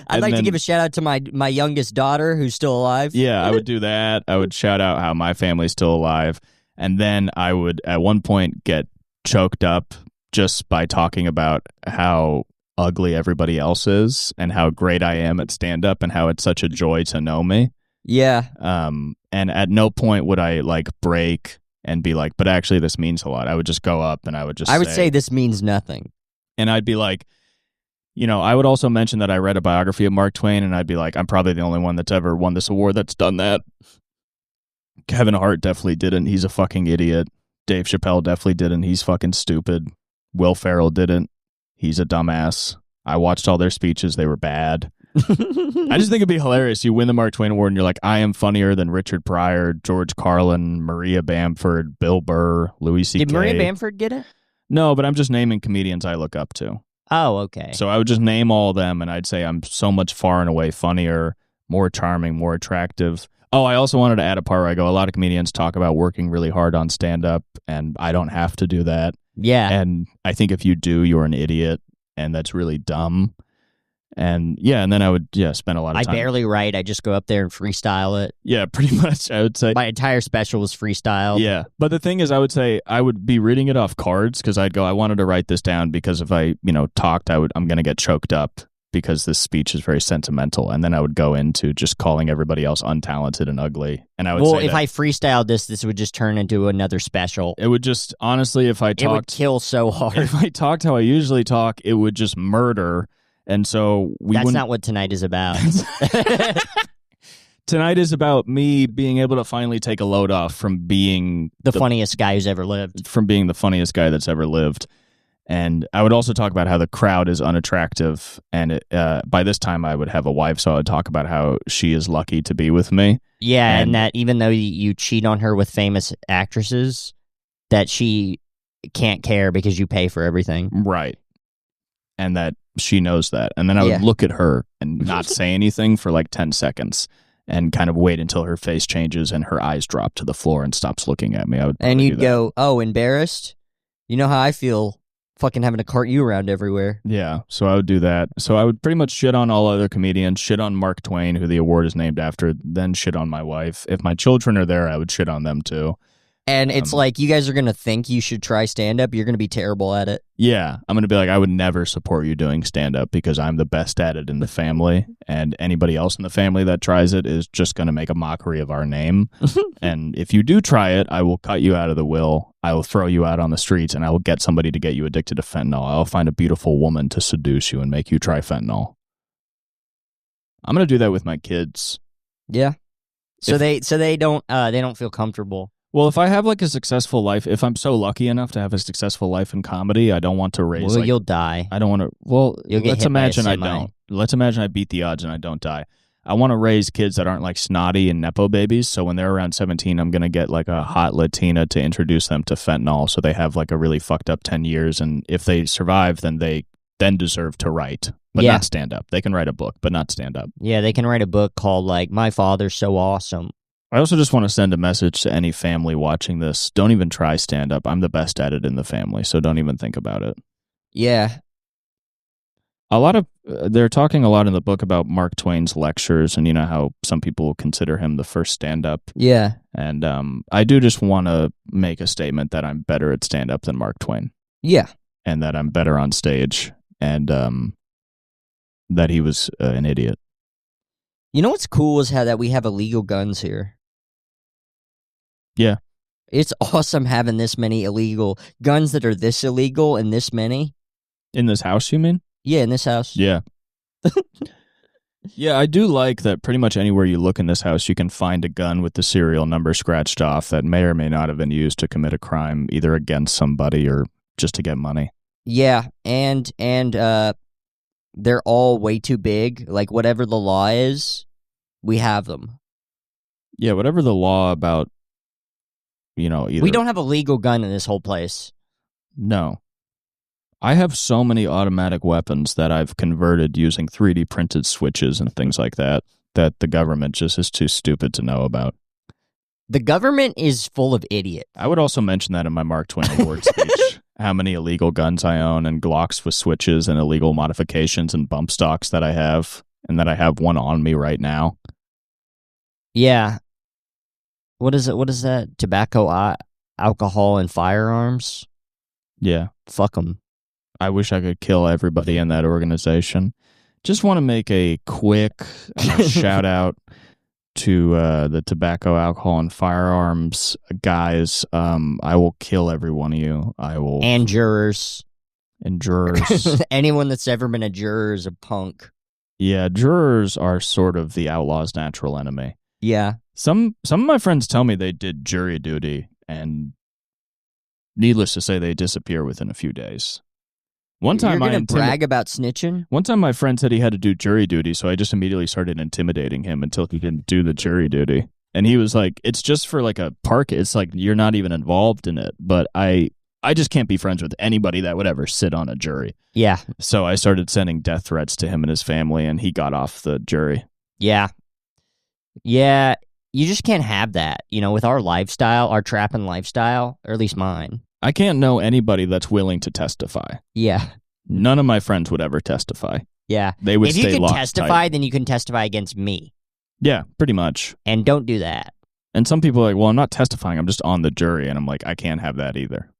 I'd like to give a shout out to my youngest daughter who's still alive. Yeah, I would do that. I would shout out how my family's still alive. And then I would at one point get choked up just by talking about how ugly everybody else is and how great I am at stand-up and how it's such a joy to know me. Yeah. And at no point would I like break and be like, but actually this means a lot. I would just go up and I would just say this means nothing. And I'd be like, I would also mention that I read a biography of Mark Twain, and I'd be like, I'm probably the only one that's ever won this award that's done that. Kevin Hart definitely didn't. He's a fucking idiot. Dave Chappelle definitely didn't. He's fucking stupid. Will Ferrell didn't. He's a dumbass. I watched all their speeches. They were bad. I just think it'd be hilarious. You win the Mark Twain Award and you're like, I am funnier than Richard Pryor, George Carlin, Maria Bamford, Bill Burr, Louis C.K. Did Maria Bamford get it? No, but I'm just naming comedians I look up to. Oh, okay. So I would just name all of them and I'd say I'm so much far and away funnier, more charming, more attractive. Oh, I also wanted to add a part where I go, a lot of comedians talk about working really hard on stand-up, and I don't have to do that. Yeah. And I think if you do, you're an idiot, and that's really dumb. And and then I would spend a lot of time. I barely write. I just go up there and freestyle it. Yeah, pretty much, I would say. My entire special was freestyle. Yeah. But the thing is, I would say I would be reading it off cards because I'd go, I wanted to write this down because if I, talked, I'm going to get choked up because this speech is very sentimental. And then I would go into just calling everybody else untalented and ugly. And I would say if I freestyled this would just turn into another special. It would just, honestly, if I talked. It would kill so hard. If I talked how I usually talk, it would just murder. And so That's not what tonight is about. Tonight is about me being able to finally take a load off from being the funniest guy who's ever lived. From being the funniest guy that's ever lived. And I would also talk about how the crowd is unattractive. And by this time, I would have a wife, so I would talk about how she is lucky to be with me. Yeah, and that even though you cheat on her with famous actresses, that she can't care because you pay for everything. Right. And that she knows that. And then I would look at her and not say anything for like 10 seconds and kind of wait until her face changes and her eyes drop to the floor and stops looking at me. And you'd go, oh, embarrassed? You know how I feel fucking having to cart you around everywhere. Yeah, so I would do that. So I would pretty much shit on all other comedians, shit on Mark Twain, who the award is named after, then shit on my wife. If my children are there, I would shit on them too. And it's like, you guys are going to think you should try stand-up. You're going to be terrible at it. Yeah. I'm going to be like, I would never support you doing stand-up because I'm the best at it in the family. And anybody else in the family that tries it is just going to make a mockery of our name. And if you do try it, I will cut you out of the will. I will throw you out on the streets and I will get somebody to get you addicted to fentanyl. I'll find a beautiful woman to seduce you and make you try fentanyl. I'm going to do that with my kids. Yeah. So they don't feel comfortable. Well, if I have like a successful life, if I'm so lucky enough to have a successful life in comedy, I don't want to raise. Well, you'll die. I don't want to. Well, you'll get let's hit imagine by a I semi. don't. Let's imagine I beat the odds and I don't die. I want to raise kids that aren't like snotty and nepo babies. So when they're around 17, I'm gonna get like a hot Latina to introduce them to fentanyl, so they have like a really fucked up 10 years. And if they survive, then they deserve to write, but not stand up. They can write a book, but not stand up. Yeah, they can write a book called like "My Father's So Awesome." I also just want to send a message to any family watching this. Don't even try stand-up. I'm the best at it in the family, so don't even think about it. Yeah. They're talking a lot in the book about Mark Twain's lectures and, how some people consider him the first stand-up. Yeah. And I do just want to make a statement that I'm better at stand-up than Mark Twain. Yeah. And that I'm better on stage and that he was an idiot. You know what's cool is how that we have illegal guns here. Yeah. It's awesome having this many illegal guns that are this illegal and this many. In this house, you mean? Yeah, in this house. Yeah. Yeah, I do like that pretty much anywhere you look in this house, you can find a gun with the serial number scratched off that may or may not have been used to commit a crime, either against somebody or just to get money. Yeah, and they're all way too big. Like, whatever the law is, we have them. Yeah, whatever the law about, either... We don't have a legal gun in this whole place. No. I have so many automatic weapons that I've converted using 3D printed switches and things like that the government just is too stupid to know about. The government is full of idiots. I would also mention that in my Mark Twain award speech. How many illegal guns I own and Glocks with switches and illegal modifications and bump stocks that I have, and that I have one on me right now. Yeah. What is it? What is that? Tobacco, alcohol, and firearms? Yeah. Fuck them. I wish I could kill everybody in that organization. Just want to make a quick shout out to the tobacco, alcohol, and firearms guys. I will kill every one of you. I will. And jurors. And jurors. Anyone that's ever been a juror is a punk. Yeah, jurors are sort of the outlaw's natural enemy. Yeah. Some of my friends tell me they did jury duty, and needless to say, they disappear within a few days. One time You're going to brag about snitching? One time my friend said he had to do jury duty, so I just immediately started intimidating him until he didn't do the jury duty. And he was like, it's just for like a park. It's like you're not even involved in it. But I just can't be friends with anybody that would ever sit on a jury. Yeah. So I started sending death threats to him and his family, and he got off the jury. Yeah. Yeah. You just can't have that, with our lifestyle, our trapping lifestyle, or at least mine. I can't know anybody that's willing to testify. Yeah. None of my friends would ever testify. Yeah. They would stay locked tight. If you can testify, then you can testify against me. Yeah, pretty much. And don't do that. And some people are like, well, I'm not testifying. I'm just on the jury. And I'm like, I can't have that either.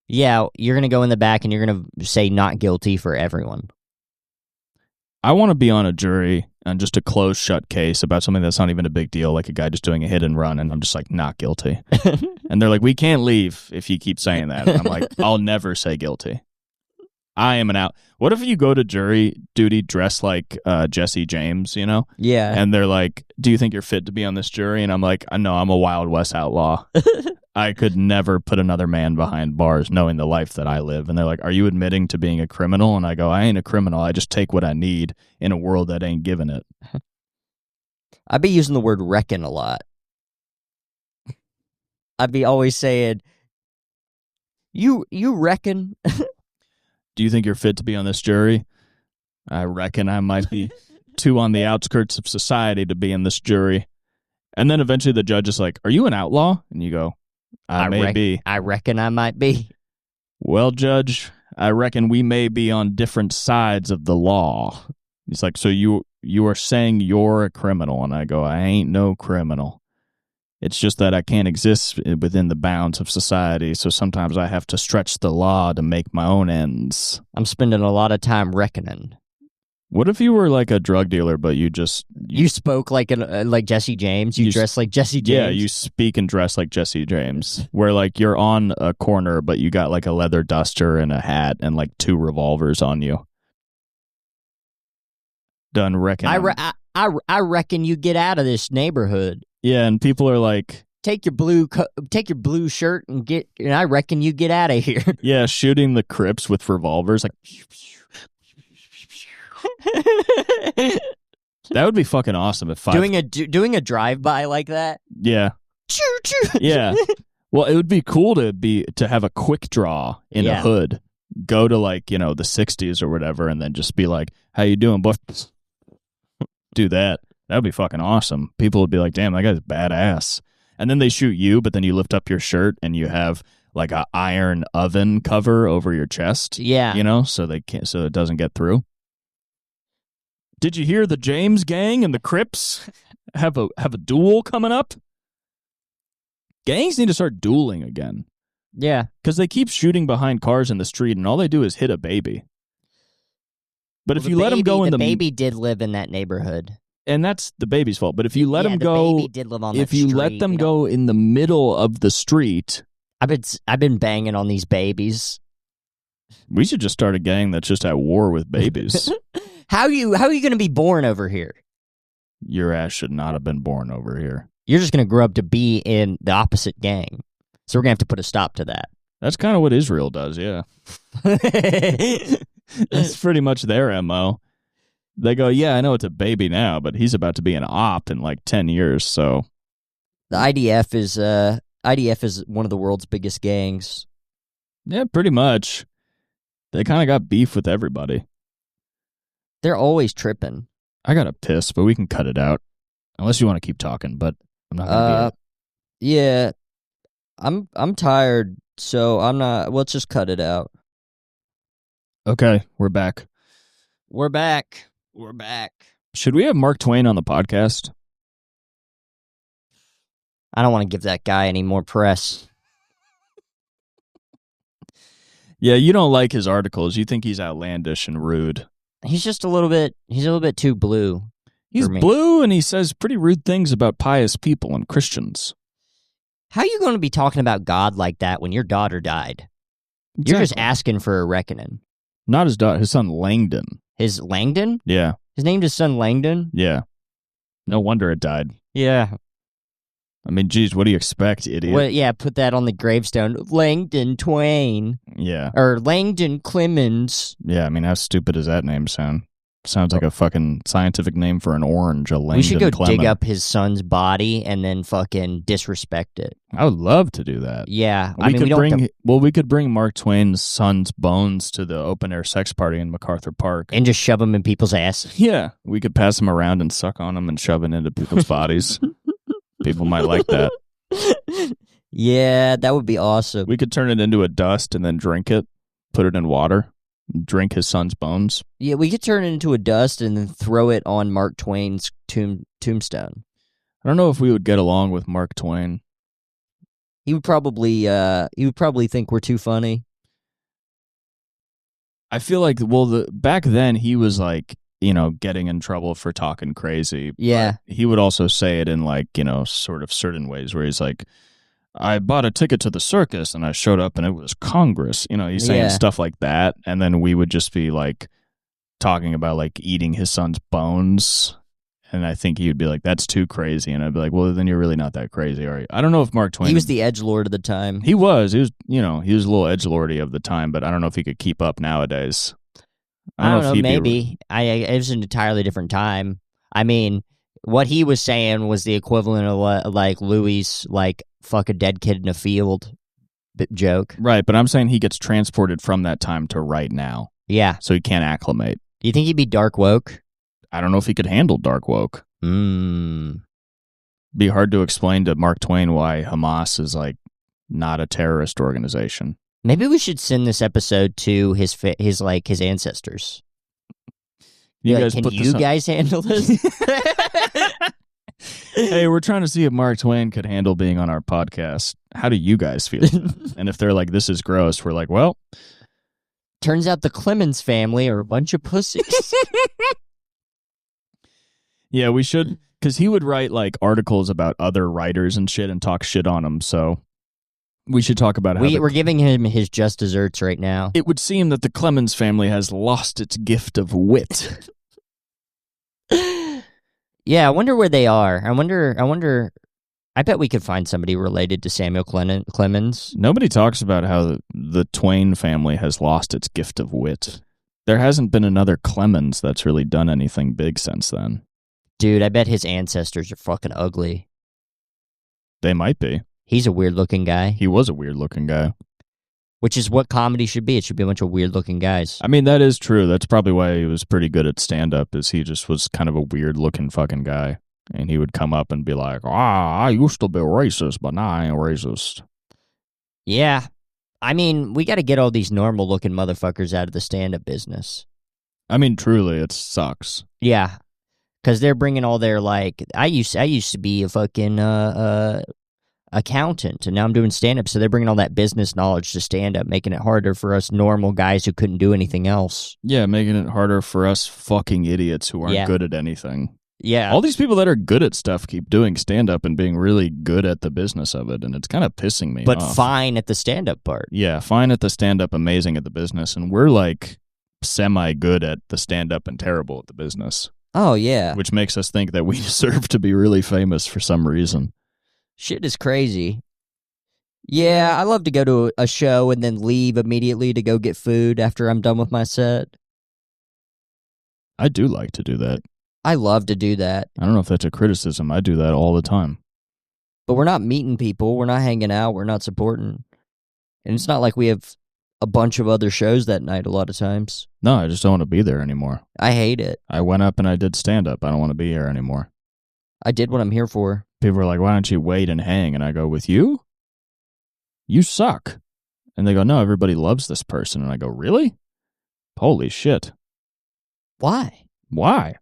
Yeah, you're going to go in the back and you're going to say not guilty for everyone. I want to be on a jury on just a closed shut case about something that's not even a big deal, like a guy just doing a hit and run, and I'm just like, not guilty. And they're like, we can't leave if you keep saying that. And I'm like, I'll never say guilty. I am an out. What if you go to jury duty dressed like Jesse James, Yeah. And they're like, do you think you're fit to be on this jury? And I'm like, no, I'm a Wild West outlaw. I could never put another man behind bars knowing the life that I live. And they're like, are you admitting to being a criminal? And I go, I ain't a criminal. I just take what I need in a world that ain't giving it. I'd be using the word reckon a lot. I'd be always saying, you reckon? Do you think you're fit to be on this jury? I reckon I might be too on the outskirts of society to be in this jury. And then eventually the judge is like, are you an outlaw? And you go, I may be. I reckon I might be. Well, Judge, I reckon we may be on different sides of the law. He's like, so you are saying you're a criminal? And I go, I ain't no criminal. It's just that I can't exist within the bounds of society, so sometimes I have to stretch the law to make my own ends. I'm spending a lot of time reckoning. What if you were like a drug dealer, but you spoke like Jesse James? You dress like Jesse James? Yeah, you speak and dress like Jesse James. Where like you're on a corner, but you got like a leather duster and a hat and like 2 revolvers on you. Done reckoning. I reckon you get out of this neighborhood. Yeah, and people are like, take your blue shirt and I reckon you get out of here. Yeah, shooting the Crips with revolvers, like. That would be fucking awesome if doing a drive-by like that. Yeah. Choo choo. Yeah. Well, it would be cool to have a quick draw in a hood. Go to like, the 60s or whatever, and then just be like, how you doing, boy? Do that. That would be fucking awesome. People would be like, damn, that guy's badass. And then they shoot you, but then you lift up your shirt and you have like a iron oven cover over your chest. Yeah. So it doesn't get through. Did you hear the James gang and the Crips have a duel coming up? Gangs need to start dueling again. Yeah. Because they keep shooting behind cars in the street, and all they do is hit a baby. But if you let them go in the baby did live in that neighborhood. And that's the baby's fault. But if you let them go, baby did live on if that you street, let them go in the middle of the street, I've been banging on these babies. We should just start a gang that's just at war with babies. How are you going to be born over here? Your ass should not have been born over here. You're just going to grow up to be in the opposite gang. So we're going to have to put a stop to that. That's kind of what Israel does, yeah. That's pretty much their MO. They go, yeah, I know it's a baby now, but he's about to be an op in like 10 years, so. The IDF is one of the world's biggest gangs. Yeah, pretty much. They kind of got beef with everybody. They're always tripping. I got to piss, but we can cut it out. Unless you want to keep talking, but I'm not going to be Yeah. I'm tired, so I'm not. Let's just cut it out. Okay, we're back. We're back. Should we have Mark Twain on the podcast? I don't want to give that guy any more press. Yeah, you don't like his articles. You think he's outlandish and rude. He's just a little bit too blue. He's blue, and he says pretty rude things about pious people and Christians. How are you going to be talking about God like that when your daughter died? Exactly. You're just asking for a reckoning. Not his daughter, his son Langdon. His Langdon? Yeah. His named his son Langdon? Yeah. No wonder it died. Yeah. I mean, geez, what do you expect, idiot? Well, yeah, put that on the gravestone. Langdon Twain. Yeah. Or Langdon Clemens. Yeah, I mean, how stupid does that name sound? Sounds like a fucking scientific name for an orange, a Langdon We should go Clement. dig up his son's body and then fucking disrespect it. I would love to do that. Yeah. We could bring Mark Twain's son's bones to the open-air sex party in MacArthur Park. And just shove them in people's asses. Yeah. We could pass them around and suck on them and shove it into people's bodies. People might like that. Yeah, that would be awesome. We could turn it into a dust and then drink it, put it in water, drink his son's bones. Yeah, we could turn it into a dust and then throw it on Mark Twain's tombstone. I don't know if we would get along with Mark Twain. He would probably think we're too funny. I feel like, back then he was like, getting in trouble for talking crazy. Yeah. But he would also say it in like, sort of certain ways where he's like, I bought a ticket to the circus and I showed up and it was Congress. He's saying stuff like that. And then we would just be like talking about like eating his son's bones. And I think he would be like, that's too crazy. And I'd be like, well, then you're really not that crazy, are you? I don't know if Mark Twain... He was the edgelord of the time. He was. He was a little edgelordy of the time, but I don't know if he could keep up nowadays. I don't know, maybe. It was an entirely different time. I mean, what he was saying was the equivalent of like Louis' like, fuck a dead kid in a field joke. Right, but I'm saying he gets transported from that time to right now. Yeah. So he can't acclimate. Do you think he'd be dark woke? I don't know if he could handle dark woke. Be hard to explain to Mark Twain why Hamas is like not a terrorist organization. Maybe we should send this episode to his ancestors. Can you guys handle this? Hey, we're trying to see if Mark Twain could handle being on our podcast. How do you guys feel? And if they're like, this is gross, we're like, well. Turns out the Clemens family are a bunch of pussies. Yeah, we should, because he would write like articles about other writers and shit and talk shit on them, so we should talk about how we're giving him his just desserts right now. It would seem that the Clemens family has lost its gift of wit. Yeah, I wonder where they are. I wonder. I bet we could find somebody related to Samuel Clemens. Nobody talks about how the Twain family has lost its gift of wit. There hasn't been another Clemens that's really done anything big since then. Dude, I bet his ancestors are fucking ugly. They might be. He's a weird-looking guy. He was a weird-looking guy. Which is what comedy should be. It should be a bunch of weird-looking guys. I mean, that is true. That's probably why he was pretty good at stand-up, is he just was kind of a weird-looking fucking guy. And he would come up and be like, I used to be racist, but now I ain't racist. Yeah. I mean, we got to get all these normal-looking motherfuckers out of the stand-up business. I mean, truly, it sucks. Yeah. Because they're bringing all their, like, I used to be a fucking accountant, and now I'm doing stand-up, so they're bringing all that business knowledge to stand-up, making it harder for us normal guys who couldn't do anything else. Yeah, making it harder for us fucking idiots who aren't good at anything. Yeah. All these people that are good at stuff keep doing stand-up and being really good at the business of it, and it's kind of pissing me off. But fine at the stand-up part. Yeah, fine at the stand-up, amazing at the business, and we're like semi-good at the stand-up and terrible at the business. Oh, yeah. Which makes us think that we deserve to be really famous for some reason. Shit is crazy. Yeah, I love to go to a show and then leave immediately to go get food after I'm done with my set. I do like to do that. I love to do that. I don't know if that's a criticism. I do that all the time. But we're not meeting people. We're not hanging out. We're not supporting. And it's not like we have a bunch of other shows that night a lot of times. No, I just don't want to be there anymore. I hate it. I went up and I did stand-up. I don't want to be here anymore. I did what I'm here for. People are like, why don't you wait and hang? And I go, with you? You suck. And they go, no, everybody loves this person. And I go, really? Holy shit. Why? Why?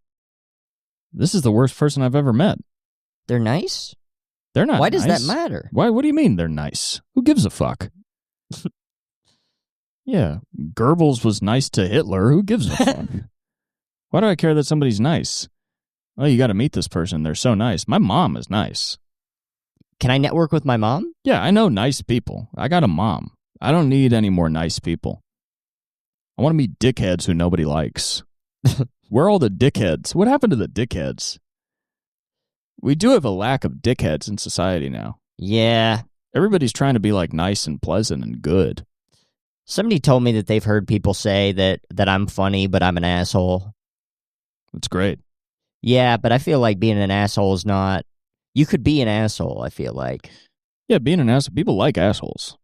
This is the worst person I've ever met. They're nice? They're not Why does nice. that matter? Why? What do you mean they're nice? Who gives a fuck? Yeah, Goebbels was nice to Hitler. Who gives a fuck? Why do I care that somebody's nice? Oh, you got to meet this person. They're so nice. My mom is nice. Can I network with my mom? Yeah, I know nice people. I got a mom. I don't need any more nice people. I want to meet dickheads who nobody likes. Where are all the dickheads? What happened to the dickheads? We do have a lack of dickheads in society now. Yeah. Everybody's trying to be like nice and pleasant and good. Somebody told me that they've heard people say that I'm funny, but I'm an asshole. That's great. Yeah, but I feel like being an asshole is not... You could be an asshole, I feel like. Yeah, being an asshole, people like assholes.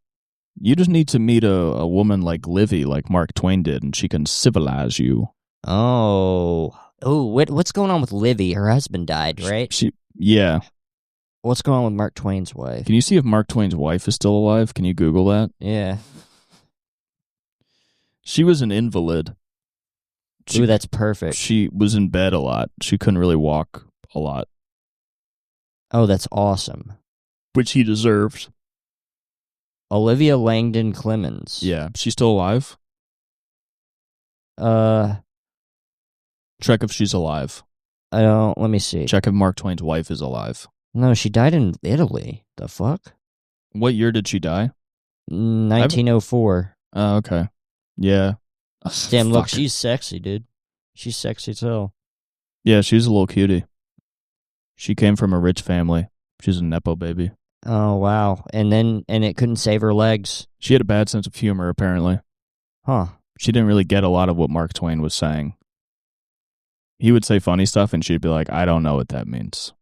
You just need to meet a woman like Livy, like Mark Twain did, and she can civilize you. Oh, what's going on with Livy? Her husband died, right? Yeah. What's going on with Mark Twain's wife? Can you see if Mark Twain's wife is still alive? Can you Google that? Yeah. She was an invalid. Ooh, that's perfect. She was in bed a lot. She couldn't really walk a lot. Oh, that's awesome. Which he deserved. Olivia Langdon Clemens. Yeah. She's still alive? Check if she's alive. Let me see. Check if Mark Twain's wife is alive. No, she died in Italy. The fuck? What year did she die? 1904. Oh, okay. Yeah. Damn, look, Fuck. she's sexy, dude. She's sexy as hell. Yeah, she's a little cutie. She came from a rich family. She's a Nepo baby. Oh, wow. And it couldn't save her legs. She had a bad sense of humor, apparently. Huh. She didn't really get a lot of what Mark Twain was saying. He would say funny stuff, and she'd be like, I don't know what that means.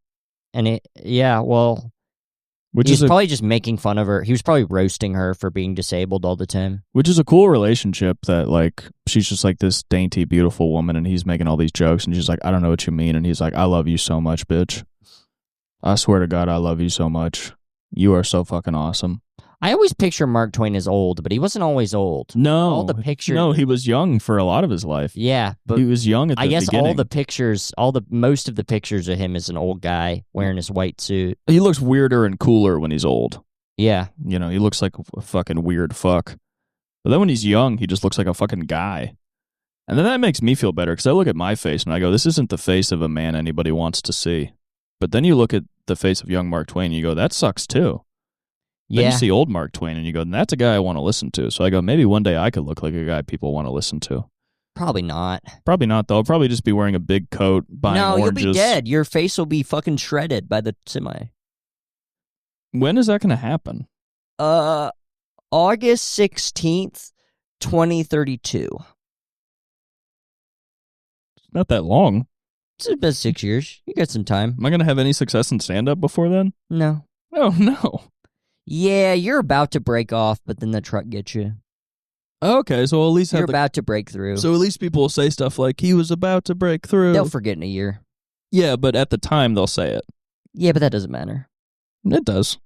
And he was probably just making fun of her. He was probably roasting her for being disabled all the time. Which is a cool relationship that, like, she's just like this dainty, beautiful woman, and he's making all these jokes, and she's like, I don't know what you mean. And he's like, I love you so much, bitch. I swear to God, I love you so much. You are so fucking awesome. I always picture Mark Twain as old, but he wasn't always old. No. All the pictures. No, he was young for a lot of his life. Yeah, but he was young at the beginning. all the pictures, most of the pictures of him as an old guy wearing his white suit. He looks weirder and cooler when he's old. Yeah. You know, he looks like a fucking weird fuck. But then when he's young, he just looks like a fucking guy. And then that makes me feel better, because I look at my face and I go, this isn't the face of a man anybody wants to see. But then you look at the face of young Mark Twain and you go, that sucks too. Then you see old Mark Twain and you go, that's a guy I want to listen to. So I go, maybe one day I could look like a guy people want to listen to. Probably not. Probably not, though. I'll probably just be wearing a big coat, buying oranges. You'll be dead. Your face will be fucking shredded by the semi. When is that going to happen? August 16th, 2032. Not that long. It's about 6 years. You got some time. Am I going to have any success in stand-up before then? No. Oh, no. Yeah, you're about to break off, but then the truck gets you. Okay, so at least you're about to break through. So at least people will say stuff like, he was about to break through. They'll forget in a year. Yeah, but at the time they'll say it. Yeah, but that doesn't matter. It does.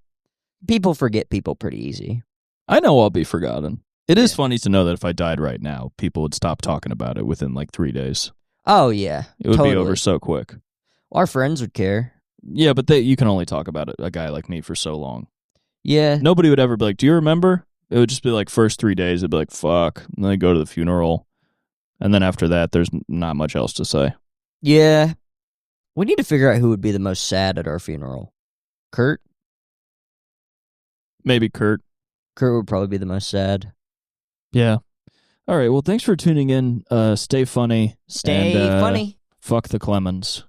People forget people pretty easy. I know I'll be forgotten. It is funny to know that if I died right now, people would stop talking about it within like 3 days. Oh, yeah. It would be over so quick. Our friends would care. Yeah, but you can only talk about it, a guy like me, for so long. Yeah. Nobody would ever be like, do you remember? It would just be like first 3 days, it'd be like, fuck. And then they go to the funeral. And then after that, there's not much else to say. Yeah. We need to figure out who would be the most sad at our funeral. Kurt? Maybe Kurt. Kurt would probably be the most sad. Yeah. All right. Well, thanks for tuning in. Stay funny. Stay funny. Fuck the Clemens.